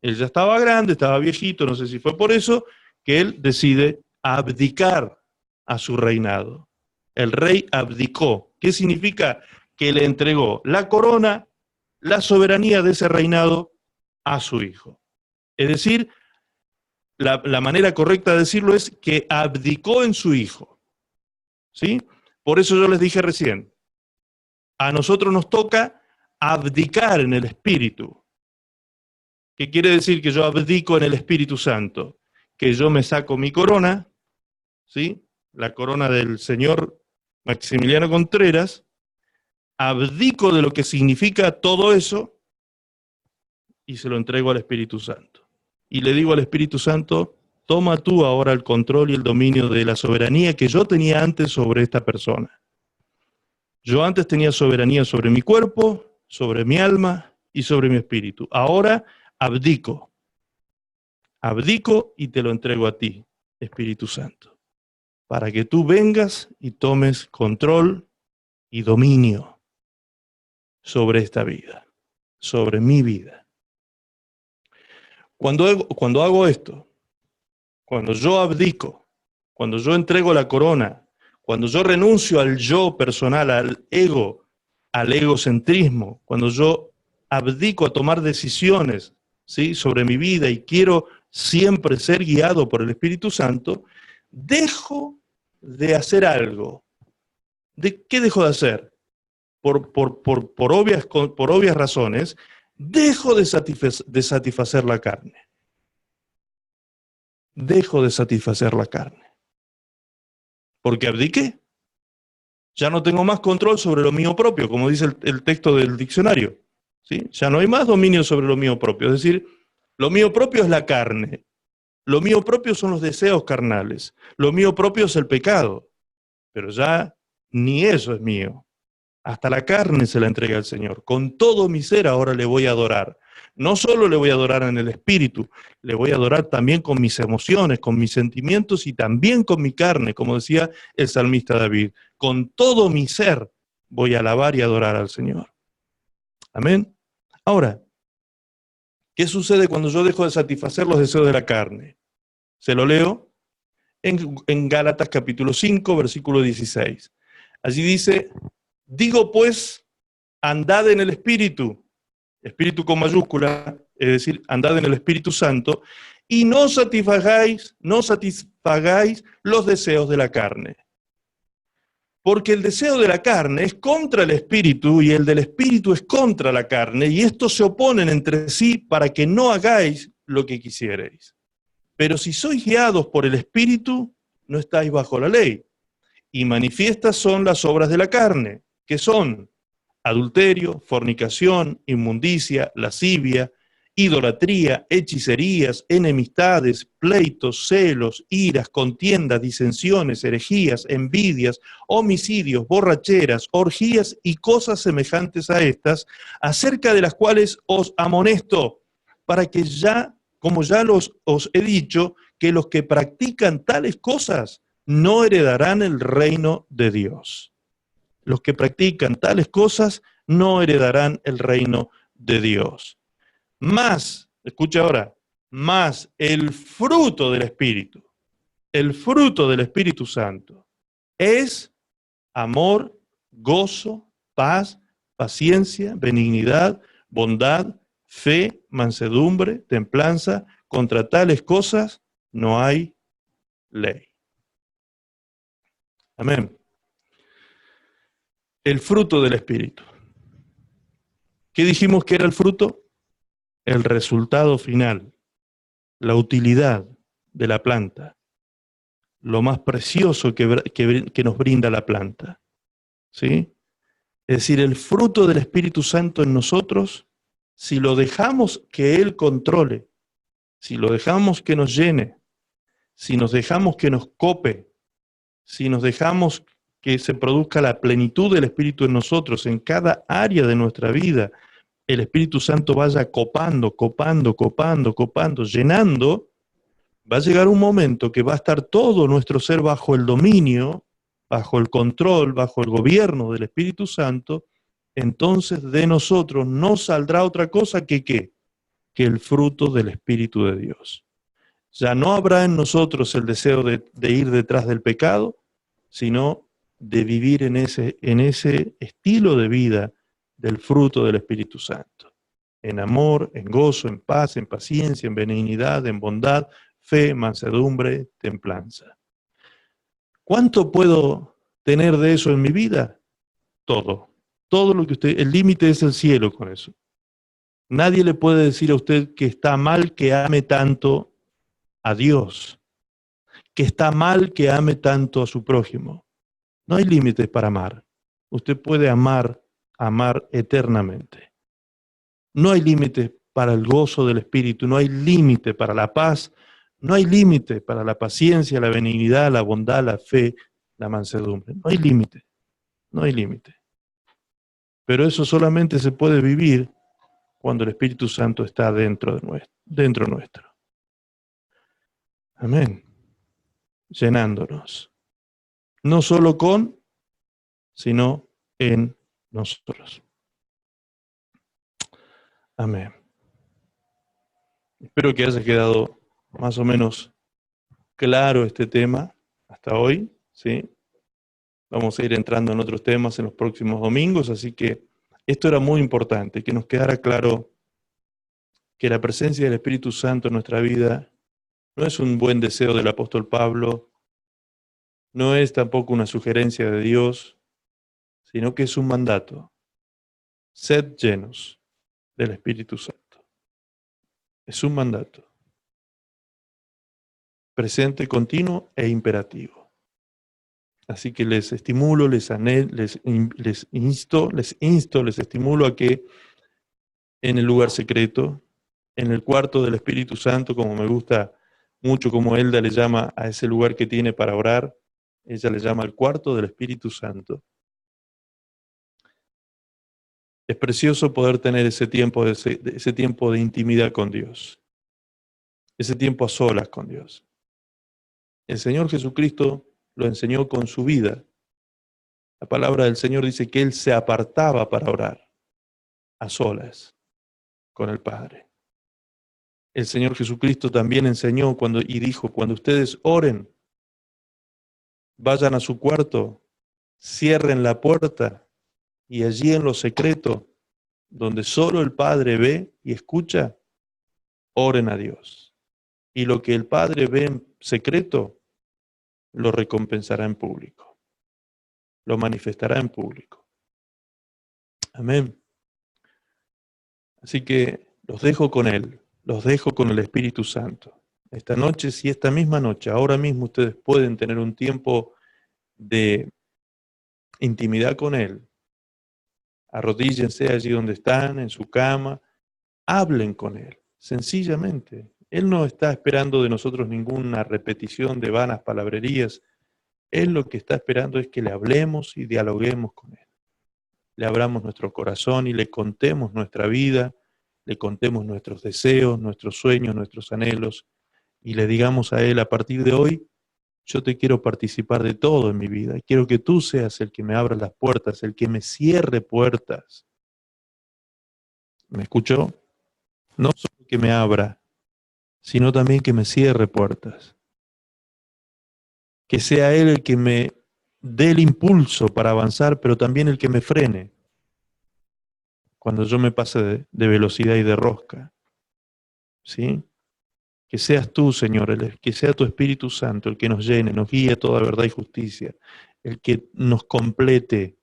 Él ya estaba grande, estaba viejito, no sé si fue por eso, que él decide abdicar a su reinado. El rey abdicó. ¿Qué significa? Que le entregó la corona, la soberanía de ese reinado a su hijo. Es decir, la manera correcta de decirlo es que abdicó en su hijo. ¿Sí? Por eso yo les dije recién, a nosotros nos toca abdicar en el Espíritu. ¿Qué quiere decir que yo abdico en el Espíritu Santo? Que yo me saco mi corona, ¿sí?, la corona del señor Maximiliano Contreras, abdico de lo que significa todo eso y se lo entrego al Espíritu Santo. Y le digo al Espíritu Santo, toma tú ahora el control y el dominio de la soberanía que yo tenía antes sobre esta persona. Yo antes tenía soberanía sobre mi cuerpo, sobre mi alma y sobre mi espíritu. Ahora abdico. Abdico y te lo entrego a ti, Espíritu Santo, para que tú vengas y tomes control y dominio sobre esta vida, sobre mi vida. Cuando hago esto, cuando yo abdico, cuando yo entrego la corona, cuando yo renuncio al yo personal, al egocentrismo, cuando yo abdico a tomar decisiones, ¿sí?, sobre mi vida y quiero siempre ser guiado por el Espíritu Santo, dejo de hacer algo. ¿Qué dejo de hacer? Por obvias razones, dejo de satisfacer la carne. Dejo de satisfacer la carne. Porque abdiqué. Ya no tengo más control sobre lo mío propio, como dice el texto del diccionario, ¿sí? Ya no hay más dominio sobre lo mío propio. Es decir, lo mío propio es la carne. Lo mío propio son los deseos carnales. Lo mío propio es el pecado. Pero ya ni eso es mío. Hasta la carne se la entrega al Señor. Con todo mi ser ahora le voy a adorar. No solo le voy a adorar en el espíritu, le voy a adorar también con mis emociones, con mis sentimientos y también con mi carne, como decía el salmista David. Con todo mi ser voy a alabar y adorar al Señor. Amén. Ahora, ¿qué sucede cuando yo dejo de satisfacer los deseos de la carne? Se lo leo en Gálatas capítulo 5, versículo 16. Allí dice, digo pues, andad en el Espíritu, Espíritu con mayúscula, es decir, andad en el Espíritu Santo, y no satisfagáis los deseos de la carne. Porque el deseo de la carne es contra el Espíritu y el del Espíritu es contra la carne, y estos se oponen entre sí para que no hagáis lo que quisierais. Pero si sois guiados por el Espíritu, no estáis bajo la ley. Y manifiestas son las obras de la carne, que son adulterio, fornicación, inmundicia, lascivia, idolatría, hechicerías, enemistades, pleitos, celos, iras, contiendas, disensiones, herejías, envidias, homicidios, borracheras, orgías y cosas semejantes a estas, acerca de las cuales os amonesto, para que ya, como ya os he dicho, que los que practican tales cosas no heredarán el reino de Dios. Los que practican tales cosas no heredarán el reino de Dios. Más, escucha ahora, más el fruto del Espíritu, el fruto del Espíritu Santo, es amor, gozo, paz, paciencia, benignidad, bondad, fe, mansedumbre, templanza. Contra tales cosas no hay ley. Amén. El fruto del Espíritu. ¿Qué dijimos que era el fruto? El resultado final, la utilidad de la planta, lo más precioso que nos brinda la planta. ¿Sí? Es decir, el fruto del Espíritu Santo en nosotros, si lo dejamos que Él controle, si lo dejamos que nos llene, si nos dejamos que nos cope, si nos dejamos que se produzca la plenitud del Espíritu en nosotros, en cada área de nuestra vida, el Espíritu Santo vaya copando, copando, copando, copando, llenando, va a llegar un momento que va a estar todo nuestro ser bajo el dominio, bajo el control, bajo el gobierno del Espíritu Santo. Entonces de nosotros no saldrá otra cosa que ¿qué? Que el fruto del Espíritu de Dios. Ya no habrá en nosotros el deseo de ir detrás del pecado, sino de vivir en ese estilo de vida del fruto del Espíritu Santo. En amor, en gozo, en paz, en paciencia, en benignidad, en bondad, fe, mansedumbre, templanza. ¿Cuánto puedo tener de eso en mi vida? Todo. Todo lo que usted, el límite es el cielo con eso. Nadie le puede decir a usted que está mal que ame tanto a Dios, que está mal que ame tanto a su prójimo. No hay límites para amar. Usted puede amar eternamente. No hay límites para el gozo del Espíritu, no hay límite para la paz, no hay límite para la paciencia, la benignidad, la bondad, la fe, la mansedumbre. No hay límite, no hay límite. Pero eso solamente se puede vivir cuando el Espíritu Santo está dentro nuestro. Amén. Llenándonos. No solo con, sino en nosotros. Amén. Espero que haya quedado más o menos claro este tema hasta hoy, ¿sí? Vamos a ir entrando en otros temas en los próximos domingos, así que esto era muy importante, que nos quedara claro que la presencia del Espíritu Santo en nuestra vida no es un buen deseo del apóstol Pablo, no es tampoco una sugerencia de Dios, sino que es un mandato. Sed llenos del Espíritu Santo. Es un mandato. Presente, continuo e imperativo. Así que les estimulo, les insto, les estimulo a que en el lugar secreto, en el cuarto del Espíritu Santo, como me gusta mucho como Elda le llama a ese lugar que tiene para orar, ella le llama el cuarto del Espíritu Santo. Es precioso poder tener ese tiempo de intimidad con Dios, ese tiempo a solas con Dios. El Señor Jesucristo lo enseñó con su vida. La palabra del Señor dice que Él se apartaba para orar, a solas, con el Padre. El Señor Jesucristo también enseñó y dijo, cuando ustedes oren, vayan a su cuarto, cierren la puerta y allí en lo secreto, donde solo el Padre ve y escucha, oren a Dios. Y lo que el Padre ve en secreto, lo recompensará en público, lo manifestará en público. Amén. Así que los dejo con Él, los dejo con el Espíritu Santo. Esta noche, si esta misma noche, ahora mismo ustedes pueden tener un tiempo de intimidad con Él, arrodíllense allí donde están, en su cama, hablen con Él, sencillamente. Él no está esperando de nosotros ninguna repetición de vanas palabrerías. Él lo que está esperando es que le hablemos y dialoguemos con Él. Le abramos nuestro corazón y le contemos nuestra vida, le contemos nuestros deseos, nuestros sueños, nuestros anhelos, y le digamos a Él: a partir de hoy, yo te quiero participar de todo en mi vida. Quiero que tú seas el que me abra las puertas, el que me cierre puertas. ¿Me escuchó? No solo que me abra, sino también que me cierre puertas. Que sea Él el que me dé el impulso para avanzar, pero también el que me frene cuando yo me pase de velocidad y de rosca. ¿Sí? Que seas tú, Señor, que sea tu Espíritu Santo el que nos llene, nos guíe a toda verdad y justicia, el que nos complete,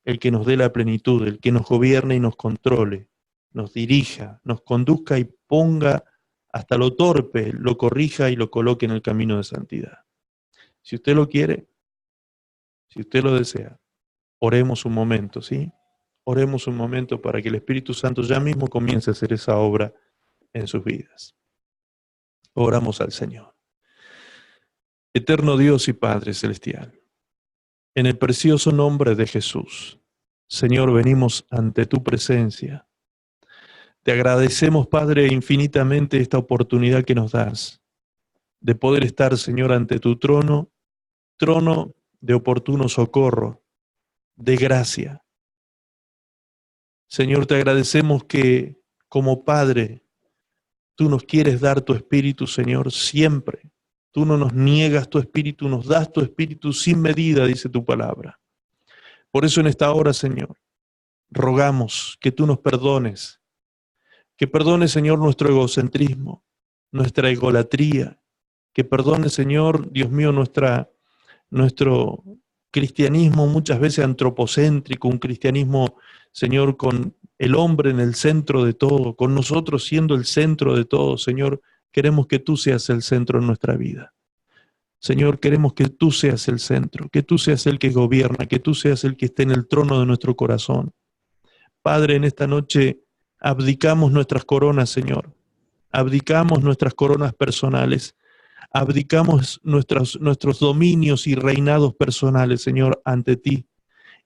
el que nos dé la plenitud, el que nos gobierne y nos controle, nos dirija, nos conduzca y ponga hasta lo torpe, lo corrija y lo coloque en el camino de santidad. Si usted lo quiere, si usted lo desea, oremos un momento, ¿sí? Oremos un momento para que el Espíritu Santo ya mismo comience a hacer esa obra en sus vidas. Oramos al Señor. Eterno Dios y Padre Celestial, en el precioso nombre de Jesús, Señor, venimos ante tu presencia. Te agradecemos, Padre, infinitamente esta oportunidad que nos das de poder estar, Señor, ante tu trono, trono de oportuno socorro, de gracia. Señor, te agradecemos que como Padre, tú nos quieres dar tu Espíritu, Señor, siempre. Tú no nos niegas tu Espíritu, nos das tu Espíritu sin medida, dice tu palabra. Por eso en esta hora, Señor, rogamos que tú nos perdones, que perdones, Señor, nuestro egocentrismo, nuestra egolatría, que perdones, Señor, Dios mío, nuestro cristianismo muchas veces antropocéntrico, un cristianismo, Señor, con el hombre en el centro de todo, con nosotros siendo el centro de todo. Señor, queremos que tú seas el centro en nuestra vida. Señor, queremos que tú seas el centro, que tú seas el que gobierna, que tú seas el que esté en el trono de nuestro corazón. Padre, en esta noche abdicamos nuestras coronas, Señor. Abdicamos nuestras coronas personales. Abdicamos nuestros dominios y reinados personales, Señor, ante ti.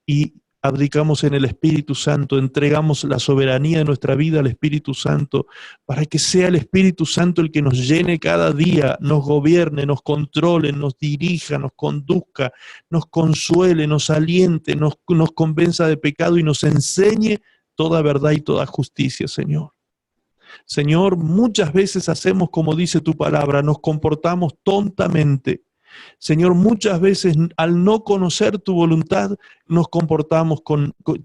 Y abdicamos en el Espíritu Santo, entregamos la soberanía de nuestra vida al Espíritu Santo, para que sea el Espíritu Santo el que nos llene cada día, nos gobierne, nos controle, nos dirija, nos conduzca, nos consuele, nos aliente, nos convenza de pecado y nos enseñe toda verdad y toda justicia, Señor. Señor, muchas veces hacemos como dice tu palabra, nos comportamos tontamente. Señor, muchas veces al no conocer tu voluntad, nos comportamos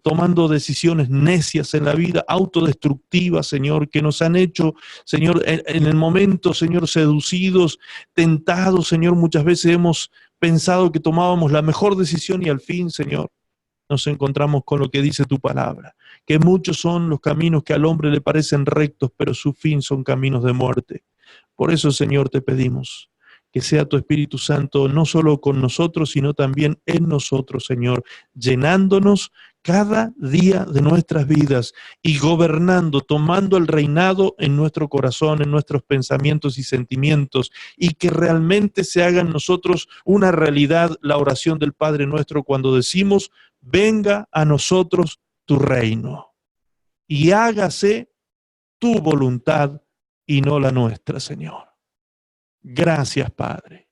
tomando decisiones necias en la vida, autodestructivas, Señor, que nos han hecho, Señor, en el momento, Señor, seducidos, tentados, Señor, muchas veces hemos pensado que tomábamos la mejor decisión y al fin, Señor, nos encontramos con lo que dice tu palabra, que muchos son los caminos que al hombre le parecen rectos, pero su fin son caminos de muerte. Por eso, Señor, te pedimos que sea tu Espíritu Santo no solo con nosotros, sino también en nosotros, Señor, llenándonos cada día de nuestras vidas y gobernando, tomando el reinado en nuestro corazón, en nuestros pensamientos y sentimientos, y que realmente se haga en nosotros una realidad la oración del Padre nuestro cuando decimos: venga a nosotros tu reino y hágase tu voluntad y no la nuestra, Señor. Gracias, Padre.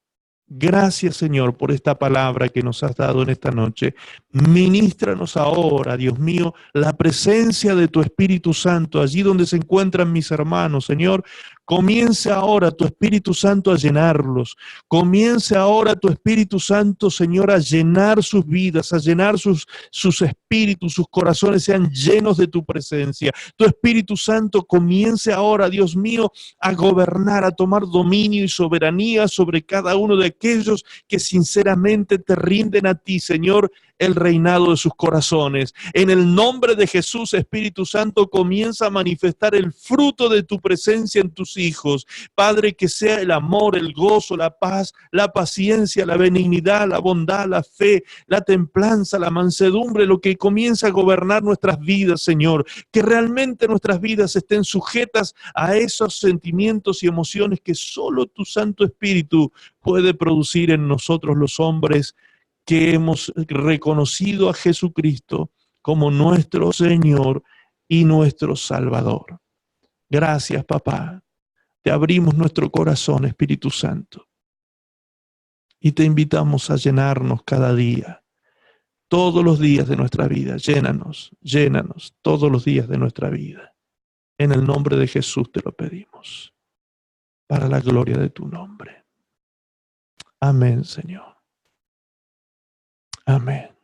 Gracias, Señor, por esta palabra que nos has dado en esta noche. Ministranos ahora, Dios mío, la presencia de tu Espíritu Santo allí donde se encuentran mis hermanos, Señor. Comience ahora tu Espíritu Santo a llenarlos. Comience ahora tu Espíritu Santo, Señor, a llenar sus vidas, a llenar sus espíritus, sus corazones sean llenos de tu presencia. Tu Espíritu Santo comience ahora, Dios mío, a gobernar, a tomar dominio y soberanía sobre cada uno de aquellos que sinceramente te rinden a ti, Señor, el reinado de sus corazones. En el nombre de Jesús, Espíritu Santo, comienza a manifestar el fruto de tu presencia en tus hijos. Padre, que sea el amor, el gozo, la paz, la paciencia, la benignidad, la bondad, la fe, la templanza, la mansedumbre, lo que comienza a gobernar nuestras vidas, Señor. Que realmente nuestras vidas estén sujetas a esos sentimientos y emociones que solo tu Santo Espíritu puede producir en nosotros los hombres que hemos reconocido a Jesucristo como nuestro Señor y nuestro Salvador. Gracias, papá. Te abrimos nuestro corazón, Espíritu Santo, y te invitamos a llenarnos cada día, todos los días de nuestra vida. Llénanos, llénanos todos los días de nuestra vida. En el nombre de Jesús te lo pedimos, para la gloria de tu nombre. Amén, Señor. Amén.